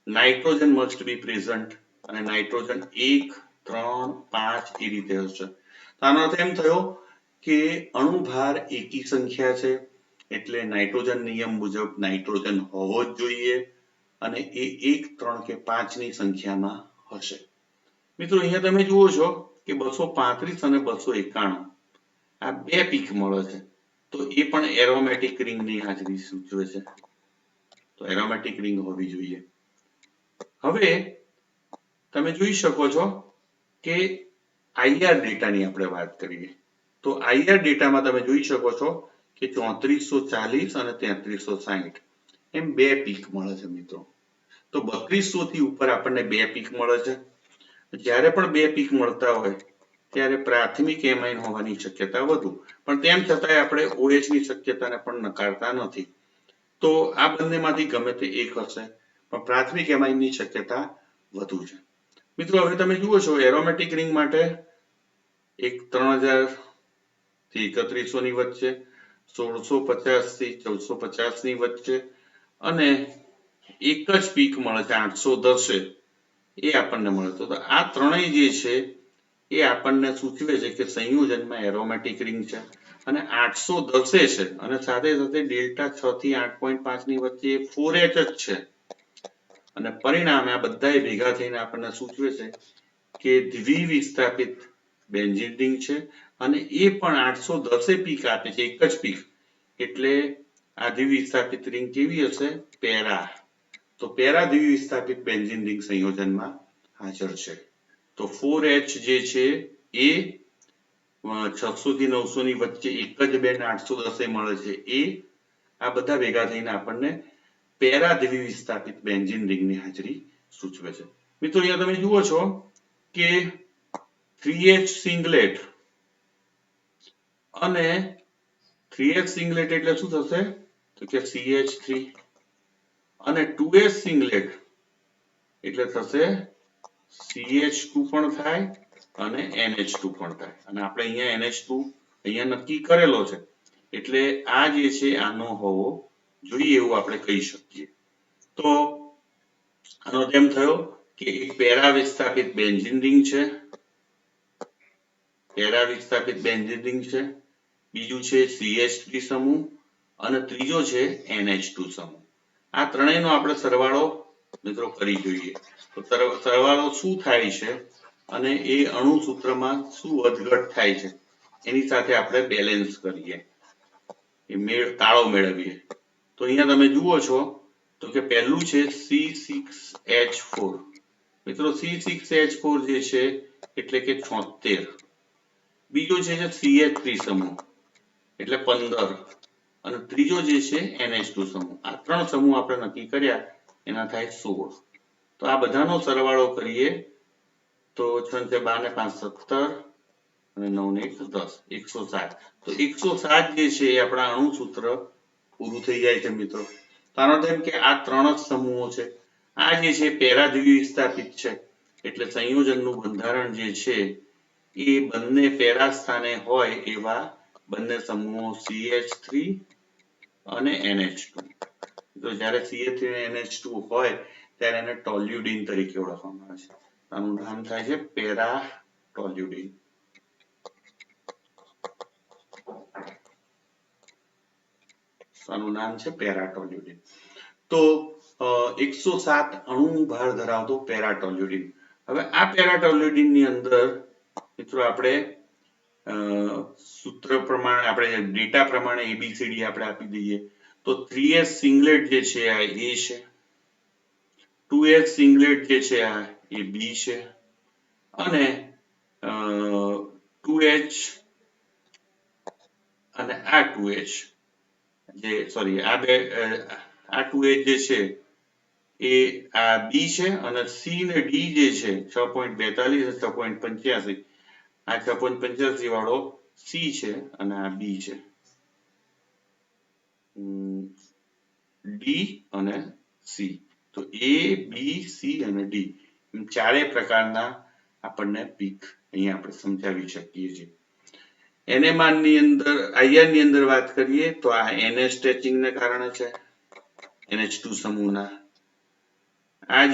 nitrogen must be present અને નાઇટ્રોજન 1, 3, 5 એ રીતે હશે. તો આનો અર્થ એમ થયો કે અણુભાર એકી સંખ્યા છે એટલે નાઇટ્રોજન નિયમ મુજબ નાઇટ્રોજન હોવો જ જોઈએ અને એ 1, 3 કે 5 ની સંખ્યામાં હશે. મિત્રો અહીંયા તમે જુઓ છો કે 235 અને 291 આ બે પીક મળે છે. તો એ પણ એરોમેટિક રિંગની હાજરી સૂચવે છે. તો એરોમેટિક રિંગ હોવી જોઈએ. હવે તમે જોઈ શકો છો કે IR ડેટાની આપણે વાત કરીએ. તો IR ડેટામાં તમે જોઈ શકો છો કે 3440 અને 3360 એમ બે પીક મળે છે મિત્રો. તો 3200 થી ઉપર આપણને બે પીક મળે છે. જ્યારે પણ બે પીક મળતા હોય ત્યારે પ્રાથમિક એમાઇન હોવાની શક્યતા વધુ, પણ તેમ છતાંય આપણે OH ની શક્યતાને પણ નકારતા નથી. તો આ બંનેમાંથી ગમે તે એક હશે, પણ પ્રાથમિક એમાઇનની શક્યતા વધુ છે. મિત્રો હવે તમે જુઓ છો એરોમેટિક રિંગ માટે એક 3000 થી 3100 ની વચ્ચે, 1650 થી 1450 ની વચ્ચે અને એક જ પીક મળે છે 810 એ આપણને મળે. તો આ ત્રણેય જે છે એ આપણને સૂચવે છે કે સંયોજનમાં એરોમેટિક રિંગ છે અને 810 છે અને સાથે સાથે ડેલ્ટા 6 થી 8.5 ની વચ્ચે 4H જ છે અને પરિણામે આ બધાએ ભેગા થઈને આપણને સૂચવે છે કે દ્વિવિસ્થાપિત બેન્ઝીન રિંગ છે અને એ પણ 810 પીક આપે છે, એક જ પીક. એટલે આ દ્વિવિસ્થાપિત રિંગ કેવી હશે? પેરા. તો પેરા દ્વિવિસ્થાપિત બેન્ઝીન રિંગ સંયોજનમાં હાજર છે. તો 4H જે છે એ 600 થી 900 ની વચ્ચે એક જ બેન્ડ 810 મળે છે. એ આ બધા ભેગા થઈને આપણને પેરા દ્વિવિસ્થાપિત બેન્ઝીન રિંગની હાજરી સૂચવે છે. મિત્રો અહીંયા તમે જુઓ છો કે 3H સિંગલેટ અને 3H સિંગલેટ એટલે શું થશે? તો કે CH3 અને 2H સિંગલેટ એટલે થશે CH2 પણ થાય અને NH2 પણ થાય અને આપણે અહીંયા NH2 અહીંયા નક્કી કરેલો છે એટલે આ જે છે આનો હોવો જોઈએ એવું આપણે કહી શકીએ. તો આનો તેમ થયો કે એક પેરા વિસ્થાપિત બેન્ઝીન રિંગ છે, પેરા વિસ્થાપિત બેન્ઝીન રિંગ છે, બીજું છે CH3 સમૂહ અને ત્રીજો છે NH2 સમૂહ. આ ત્રણેયનો આપણે સરવાળો મિત્રો કરી જોઈએ. તો સરવાળો શું થાય છે અને એ અણુ સૂત્રમાં શું વધઘટ થાય છે એની સાથે આપણે બેલેન્સ કરીએ, એ તાળો મેળવીએ. તો અહીંયા તમે જુઓ છો તો કે પહેલું છે C6H4 મિત્રો C6H4 જે છે એટલે કે 76 બીજો છે CH3 સમૂહ એટલે 15 અને ત્રીજો જે છે NH2 સમૂહ આ ત્રણ સમૂહ આપણે નક્કી કર્યા એના થાય 16 તો આ બધાનો સરવાળો કરીએ તો 6 ને 12 ને 5 17 અને 9 ને 1 10 107 તો 107 જે છે એ આપણા અણુસૂત્ર પૂરું થઈ જાય છે મિત્રો કારણ તેમ કે આ ત્રણ જ સમૂહો છે આ જે છે પેરા દ્વિવિસ્થાપિત છે એટલે સંયોજનનું બંધારણ જે છે એ બંને પેરા સ્થાને હોય એવા બંને સમૂહો CH3 અને NH2 તો જ્યારે CH3 અને NH2 હોય ત્યારે એને ટોલ્યુડિન તરીકે ઓળખવામાં આવે છે આનું નામ થાય છે પેરા ટોલ્યુડિન આનું નામ છે પેરાટોલ્યુડિન તો 107 અણુ ભાર ધરાવતો પેરાટોલ્યુડિન હવે આ પેરાટોલ્યુડિન ની અંદર મિત્રો આપણે સૂત્ર પ્રમાણે આપણે ડેટા પ્રમાણે ABCD આપણે આપી દઈએ તો 3S સિંગલેટ જે છે આ A છે 2S સિંગલેટ જે છે આ એ B છે અને 2H અને આ 2H જે સોરી આ બે આ 2H જે છે એ આ B છે અને C ને D જે છે 6.42 અને 6.85 આ 6.85 વાળો C છે અને આ B છે D અને C તો A B C અને D એમ ચારેય પ્રકારના આપણને પીક અહીંયા આપણે સમજાવી શકીએ છીએ NMR ની અંદર IR ની અંદર વાત કરીએ તો આ NH સ્ટ્રેચિંગ ને કારણે છે NH2 સમૂહના આ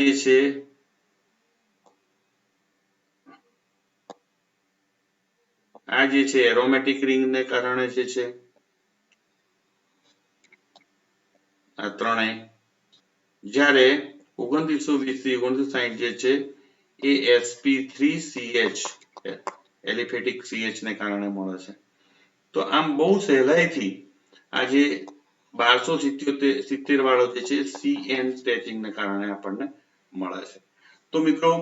જે છે એરોમેટિક રિંગ ને કારણે જે છે આ ત્રણેય જ્યારે 2920 થી 2960 જે છે એ sp3ch એલિફેટિક CH ને કારણે મળે છે તો આમ બહુ સહેલાઈથી આ જે 1270 વાળો જે છે CN સ્ટ્રેચિંગ ને કારણે આપણને મળે છે તો મિત્રો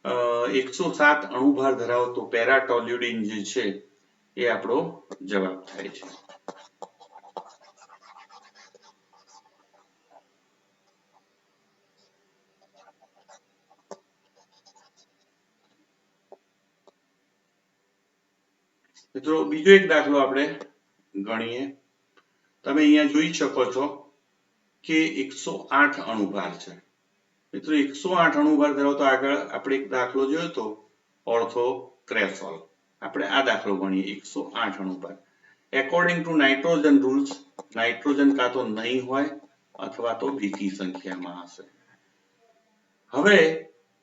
107 અણુભાર ધરાવતો પેરાટોલ્યુડિન જે છે એ આપણો જવાબ થાય છે મિત્રો બીજો એક દાખલો આપણે ગણીએ તમે અહીંયા જોઈ શકો છો કે 108 અણુભાર છે મિત્રો 108 અણુભાર ધરાવતો આગળ આપણે એક દાખલો જોયો તો ઓર્થોક્રેસોલ આપણે આ દાખલો ગણીએ 108 અણુભાર according to nitrogen rules nitrogen કાં તો નહીં હોય અથવા તો બેકી સંખ્યામાં હશે હવે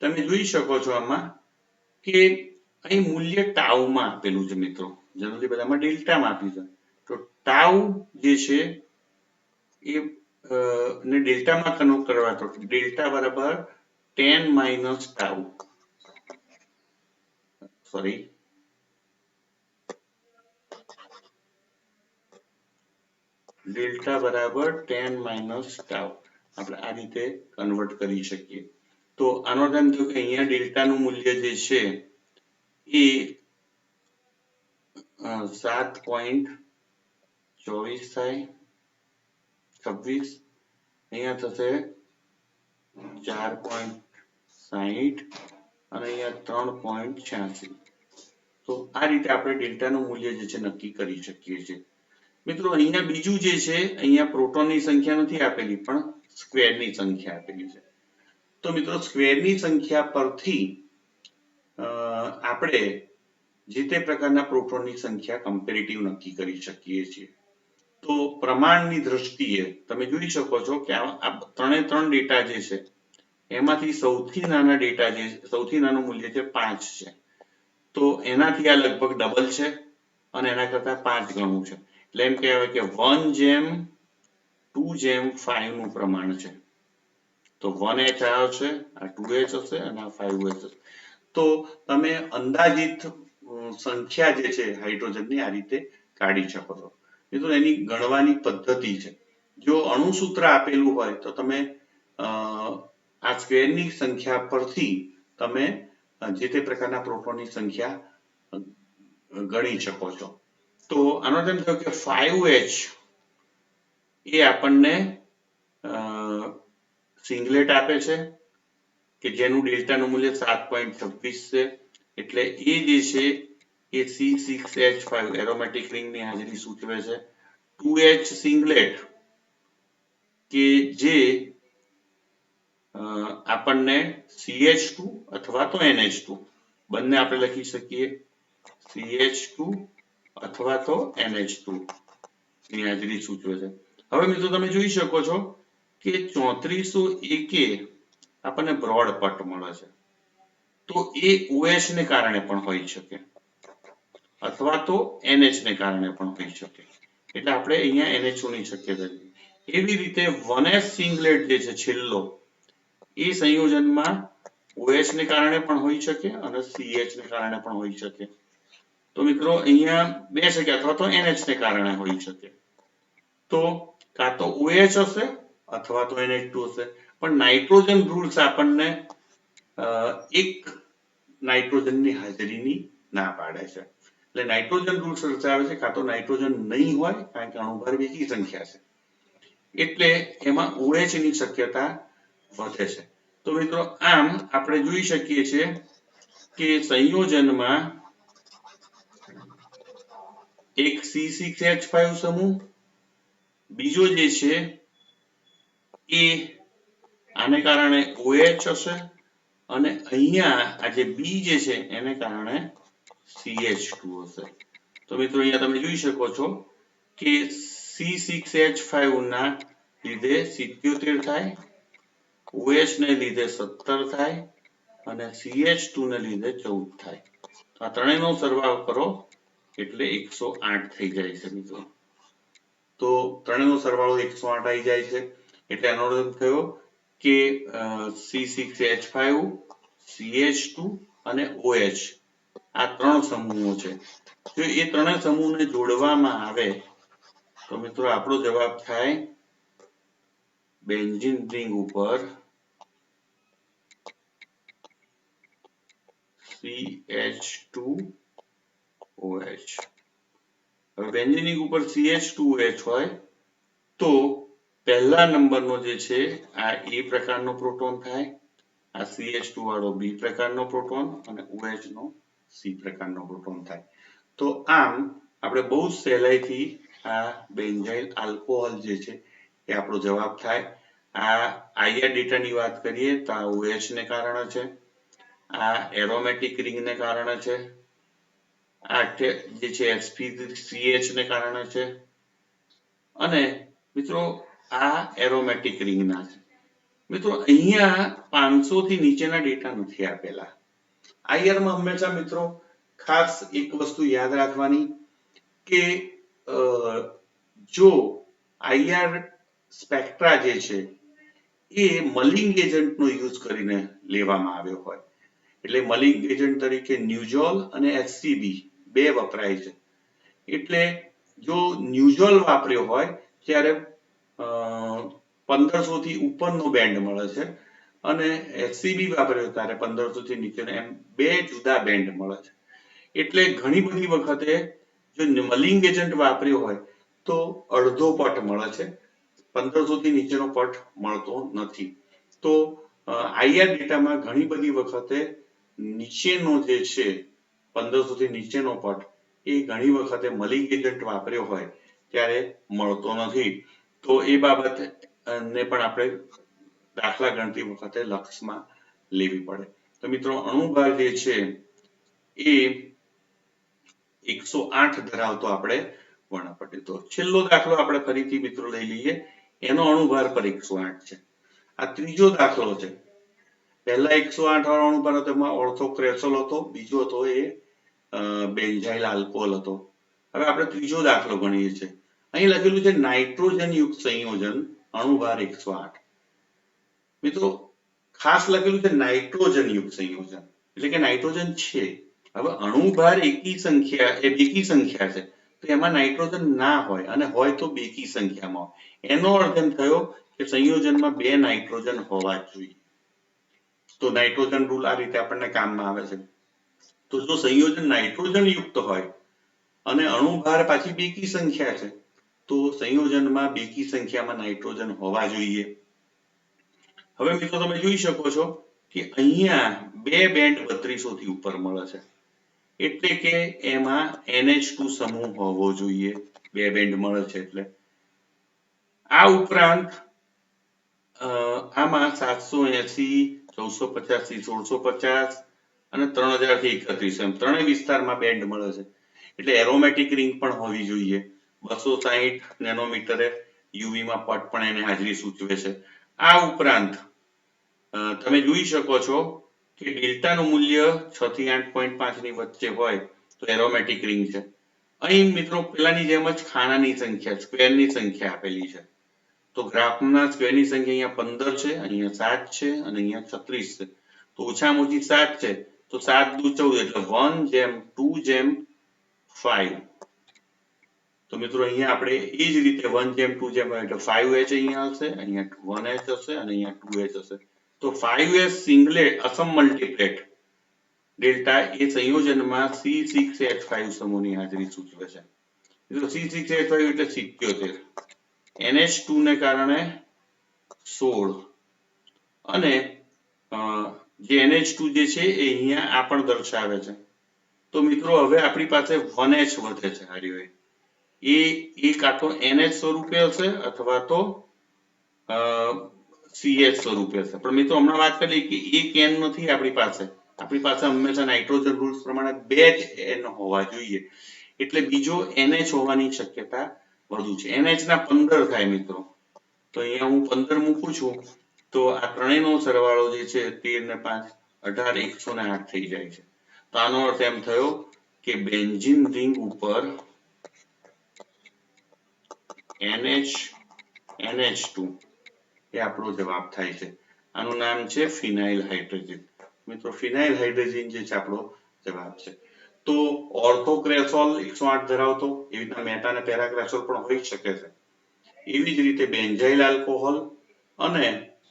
તમે જોઈ શકો છો આમાં કે અહીં મૂલ્ય ટાઉમાં આપેલું છે મિત્રો જનરલી બધામાં ડેલ્ટામાં આપ્યું છે તો ટાઉ જે છે એ ને ડેલ્ટામાં કન્વર્ટ કરવા તો ડેલ્ટા બરાબર 10 માઇનસ ટાઉ સોરી ડેલ્ટા બરાબર 10 માઇનસ ટાઉ આપણે આ રીતે કન્વર્ટ કરી શકીએ તો આનો અર્થ એમ થયો કે અહીંયા ડેલ્ટાનું મૂલ્ય જે છે એ 7.24 થાય 26 અહીંયા થશે 4.60 અને અહીંયા 3.86 તો આ રીતે આપણે ડેલ્ટાનું મૂલ્ય જે છે નક્કી કરી શકીએ છીએ મિત્રો અહીંયા બીજું જે છે અહીંયા પ્રોટોનની સંખ્યા નથી આપેલી પણ સ્ક્વેરની સંખ્યા આપેલી છે તો મિત્રો સ્ક્વેરની સંખ્યા પરથી આપણે જે તે પ્રકારના પ્રોટોનની સંખ્યા કમ્પેરેટિવ નક્કી કરી શકીએ છીએ તો પ્રમાણની દ્રષ્ટિએ તમે જોઈ શકો છો કે આ ત્રણે ત્રણ ડેટા જે છે એમાંથી સૌથી નાના ડેટા જે સૌથી નાનું મૂલ્ય છે 5 છે તો એનાથી આ લગભગ ડબલ છે અને એના કરતા 5 ગણું છે એટલે એમ કહેવાય કે 1:2:5 નું પ્રમાણ છે તો 1H આવશે આ 2H હશે અને આ 5H હશે તો તમે અંદાજિત સંખ્યા જે છે હાઇડ્રોજનની આ રીતે કાઢી શકો છો મિત્રો એની ગણવાની પદ્ધતિ છે જો અણુસૂત્ર આપેલું હોય તો તમે આ સ્ક્વેરની સંખ્યા પરથી તમે જે તે પ્રકારના પ્રોટોનની સંખ્યા ગણી શકો છો. તો આનો અર્થ એમ થયો કે 5H એ આપણને સિંગલેટ આપે છે કે જેનું ડેલ્ટાનું મૂલ્ય 7.26 છે. એટલે એ જે છે એ C6H5 એરોમેટિક રિંગની હાજરી સૂચવે છે. 2H સિંગલેટ કે જે આપણને CH2 અથવા તો NH2 બંને આપણે લખી શકીએ. CH2 અથવા તો NH2 ની હાજરી સૂચવે છે. હવે મિત્રો તમે જોઈ શકો છો કે 3401 આપણને બ્રોડ પટ મળે છે. તો એ OH ને કારણે પણ હોઈ શકે અથવા તો NH ને કારણે પણ હોઈ શકે. એટલે આપણે અહીંયા NH2 ની શક્યતા છે. એવી રીતે 1S સિંગલેટ જે છે છેલ્લો એ સંયોજનમાં OH ને કારણે પણ હોઈ શકે અને CH ને કારણે પણ હોઈ શકે. તો મિત્રો અહીંયા બે શક્યતા અથવા તો NH ને કારણે હોઈ શકે. તો કાં તો OH હશે અથવા તો NH2 હશે. પણ નાઇટ્રોજન રૂલ્સ આપણને એક નાઇટ્રોજનની હાજરીની ના પાડે છે. એટલે નાઇટ્રોજન રૂલ્સ દર્શાવે છે કાં તો નાઇટ્રોજન નહીં હોય કારણ કે અણુભાર બેકી સંખ્યા છે એટલે એમાં OH ની શક્યતા વધે છે. તો મિત્રો આમ આપણે જોઈ શકીએ છીએ કે સંયોજનમાં એક C6H5 સમૂહ, બીજો જે છે એ આને કારણે OH હશે અને અહીંયા આ જે B જે છે એને કારણે CH2 હશે. તો મિત્રો અહીંયા તમે જોઈ શકો છો કે C6H5 ના લીધે 77 થાય, OH ને લીધે 17 થાય અને CH2 ને લીધે 14 થાય. આ ત્રણેયનો સરવાળો કરો એટલે 108 થઈ જાય છે મિત્રો. તો ત્રણેયનો સરવાળો 108 આવી જાય છે એટલે આનો અર્થ થયો કે C6H5, CH2 અને OH આ ત્રણ સમૂહો છે. જો એ ત્રણેય સમૂહને જોડવામાં આવે તો મિત્રો આપણો જવાબ થાય બેન્ઝીન રિંગ ઉપર CH2OH. હવે બેન્ઝીન રિંગ ઉપર CH2OH હોય તો પહેલા નંબરનો જે છે આ A પ્રકારનો પ્રોટોન થાય, આ CH2 વાળો B પ્રકારનો પ્રોટોન અને OH નો C પ્રકારનો પ્રોટોન થાય. તો આમ આપણે બહુ સહેલાઈથી આ બેન્ઝાઇલ આલ્કોહોલ જે છે એ આપણો જવાબ થાય. આ IR ડેટાની વાત કરીએ તો આ OH ને કારણે છે, આ એરોમેટિક રિંગને કારણે છે, આ જે છે sp3CH ને કારણે છે અને મિત્રો આ એરોમેટિક રિંગના છે. મિત્રો અહીંયા 500 થી નીચેના ડેટા નથી આપેલા. IR માં હંમેશા મિત્રો ખાસ એક વસ્તુ યાદ રાખવાની કે જો IR સ્પેક્ટ્રા જે છે એ મલિંગ એજન્ટનો યુઝ કરીને લેવામાં આવ્યો હોય એટલે મલિંગ એજન્ટ તરીકે ન્યુઝોલ અને HCB બે વપરાય છે. એટલે જો ન્યુઝોલ વાપર્યો હોય ત્યારે 1500 થી ઉપરનો બેન્ડ મળે છે અને HCB વાપર્યો ત્યારે 1500 થી નીચેનો એમ બે જુદા બેન્ડ મળે છે. એટલે ઘણી બધી વખતે જો મલિંગ એજન્ટ વાપર્યો હોય તો અડધો પટ મળે છે, 1500 થી નીચેનો પટ મળતો નથી. તો IR ડેટામાં ઘણી બધી વખતે નીચેનો જે છે 1500 થી નીચેનો પટ એ ઘણી વખતે મલિંગ એજન્ટ વાપર્યો હોય ત્યારે મળતો નથી. તો એ બાબત ને પણ આપણે દાખલા ગણતી વખતે લક્ષમાં લેવી પડે. તો મિત્રો અણુભાર જે છે એ 108 ધરાવતો આપણે વર્ણપટ્ટી. તો છેલ્લો દાખલો આપણે ફરીથી મિત્રો લઈ લઈએ. એનો અણુભાર પર 108 છે. આ ત્રીજો દાખલો છે. પહેલા 108 વાળો અણુભાર હતો એમાં ઓર્થોક્રેસોલ હતો, બીજો હતો એ બેન્ઝાઇલ આલ્કોહોલ હતો. હવે આપણે ત્રીજો દાખલો ગણીએ છીએ. અહીં લખેલું છે નાઇટ્રોજન યુક્ત સંયોજન અણુભાર 108. મિત્રો ખાસ લખેલું છે નાઇટ્રોજન યુક્ત સંયોજન એટલે કે નાઇટ્રોજન છે. હવે અણુભાર એકી સંખ્યા એ બેકી સંખ્યા છે તો એમાં નાઇટ્રોજન ના હોય અને હોય તો બેકી સંખ્યામાં હોય. એનો અર્થ એમ થયો કે સંયોજનમાં 2 નાઇટ્રોજન હોવા જોઈએ. તો નાઇટ્રોજન રૂલ આ રીતે આપણને કામમાં આવે છે. તો જો સંયોજન નાઇટ્રોજન યુક્ત હોય અને અણુભાર પાછી બેકી સંખ્યા છે તો સંયોજનમાં બેકી સંખ્યામાં નાઇટ્રોજન હોવા જોઈએ. હવે મિત્રો તમે જોઈ શકો છો કે અહીંયા 2 બેન્ડ 3200 થી ઉપર મળે છે એટલે કે એમાં NH2 સમૂહ હોવો જોઈએ. 2 બેન્ડ મળે છે એટલે આ ઉપરાંત આમાં 780 1450 થી 1650 અને 3000 થી 31 એમ ત્રણેય વિસ્તારમાં બેન્ડ મળે છે એટલે એરોમેટિક રિંગ પણ હોવી જોઈએ. 260 નેનોમીટરે યુવી માં પટ પણ એને હાજરી સૂચવે છે. આ ઉપરાંત તમે જોઈ શકો છો કે ડેલ્ટાનું મૂલ્ય 6 થી 8.5 ની વચ્ચે હોય તો એરોમેટિક રિંગ છે. અહીં મિત્રો પેલાની જેમ જ ખાનાની સંખ્યા સ્ક્વેરની સંખ્યા આપેલી છે. તો ગ્રાફના સ્ક્વેરની સંખ્યા અહીંયા 15 છે, અહીંયા 7 છે અને અહીંયા 36 છે. તો ઓછામાં ઓછી 7 છે તો 7 દુ 14 એટલે 1:2:5. તો મિત્રો અહીંયા આપણે એ જ રીતે 1:2 એટલે 5H અહીંયા હશે, અહીંયા 1H હશે અને અહીંયા 2H હશે. તો 5H સિંગલેટ અસમ મલ્ટીપ્લેટ ડેલ્ટા એ સંયોજનમાં C6H5 સમૂહની હાજરી સૂચવે છે. મિત્રો C6H5 એટલે 77, NH2 ને કારણે 16 અને જે NH2 જે છે એ અહીંયા આ પણ દર્શાવે છે. તો મિત્રો હવે આપણી પાસે 1H વધે છે. હાર્યો એ કાં તો NH સ્વરૂપે હશે અથવા તો CH સ્વરૂપે હશે. પણ મિત્રો હમણાં વાત કરી કે એક N નથી આપણી પાસે હંમેશા નાઇટ્રોજન રૂલ્સ પ્રમાણે 2 જ N હોવા જોઈએ એટલે બીજો NH હોવાની શક્યતા વધુ છે. NH ના 15 થાય મિત્રો. તો અહીંયા હું 15 મૂકું છું તો આ ત્રણેયનો સરવાળો જે છે 13 ને 5 18 108 થઈ જાય છે. તો આનો અર્થ એમ થયો કે બેન્ઝીન રિંગ ઉપર NH2 એ આપણો જવાબ થાય છે. આનું નામ છે ફિનાઇલ હાઇડ્રોજન. મિત્રો ફિનાઇલ હાઇડ્રોજન જે છે આપણો જવાબ છે. તો ઓર્થોક્રેસોલ 108 ધરાવતો એવી રીતના મેટા અને પેરાક્રેસોલ પણ હોઈ શકે છે. એવી જ રીતે બેન્ઝાઇલ આલ્કોહોલ અને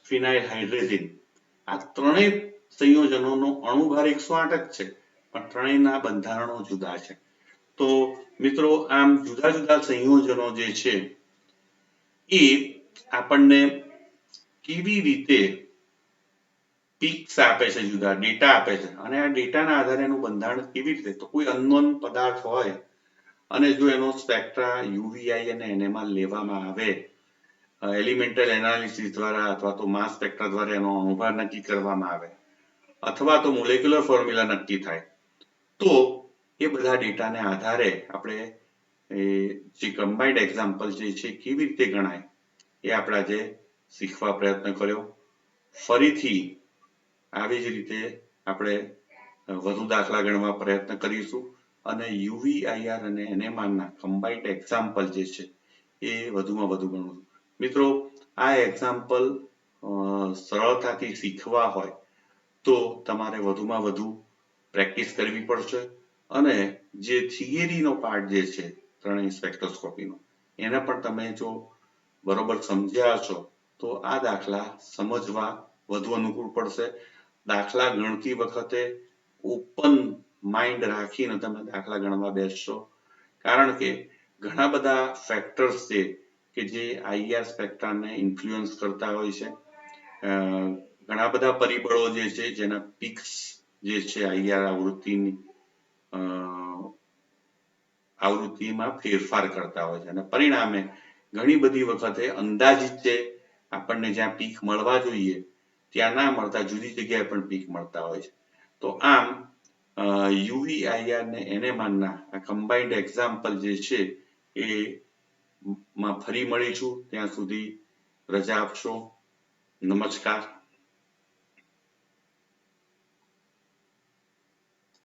ફિનાઇલ હાઇડ્રોજન આ ત્રણેય સંયોજનોનો અણુભાર 108 જ છે પણ ત્રણેયના બંધારણો જુદા છે. તો મિત્રો આમ જુદા જુદા સંયોજનો જે છે એ આપણને કેવી રીતે પીક્સ આપે છે, જુદા ડેટા આપે છે અને આ ડેટાના આધારે એનું બંધારણ કેવી રીતે, તો કોઈ અનનોન પદાર્થ હોય અને જો એનો સ્પેક્ટ્રા યુવીઆઈ અને એનએમાં લેવામાં આવે એલિમેન્ટલ એનાલિસિસ દ્વારા અથવા તો માસ સ્પેક્ટ્રા દ્વારા એનો અણુભાર નક્કી કરવામાં આવે અથવા તો મોલેક્યુલર ફોર્મ્યુલા નક્કી થાય તો એ બધા ડેટાને આધારે આપણે જે કમ્બાઇન્ડ એક્ઝામ્પલ જે છે કેવી રીતે ગણાય એ આપણે આજે શીખવા પ્રયત્ન કર્યો. ફરીથી આવી જ રીતે આપણે વધુ દાખલા ગણવા પ્રયત્ન કરીશું અને યુવીઆઈઆર અને એનએમઆરના કમ્બાઇન્ડ એક્ઝામ્પલ જે છે એ વધુમાં વધુ ગણવું. મિત્રો આ એક્ઝામ્પલ સરળતાથી શીખવા હોય તો તમારે વધુમાં વધુ પ્રેક્ટિસ કરવી પડશે અને જે થિયરીનો પાર્ટ જે છે ત્રણેય સ્પેક્ટ્રોસ્કોપીનો એને પણ તમે જો બરોબર સમજ્યા છો તો આ દાખલા સમજવા વધુ અનુકૂળ પડશે. દાખલા ગણતી વખતે ઓપન માઇન્ડ રાખીને તમે દાખલા ગણવા બેસશો કારણ કે ઘણા બધા ફેક્ટર્સ છે કે જે આઈઆર સ્પેક્ટ્રાને ઇન્ફ્લુઅન્સ કરતા હોય છે. ઘણા બધા પરિબળો જે છે જેના પીક્સ જે છે આઈઆર આવૃત્તિમાં ફેરફાર કરતા હોય છે અને પરિણામે ઘણી બધી વખતે અંદાજિત જે આપણને જ્યાં પીક મળવા જોઈએ ત્યાં ના મળતા જુદી જગ્યાએ પણ પીક મળતા હોય છે. તો આમ યુવીઆઈઆર ને એનએમઆરના આ કમ્બાઇન્ડ એક્ઝામ્પલ જે છે એ માં ફરી મળીશું. ત્યાં સુધી રજા આપશો. નમસ્કાર.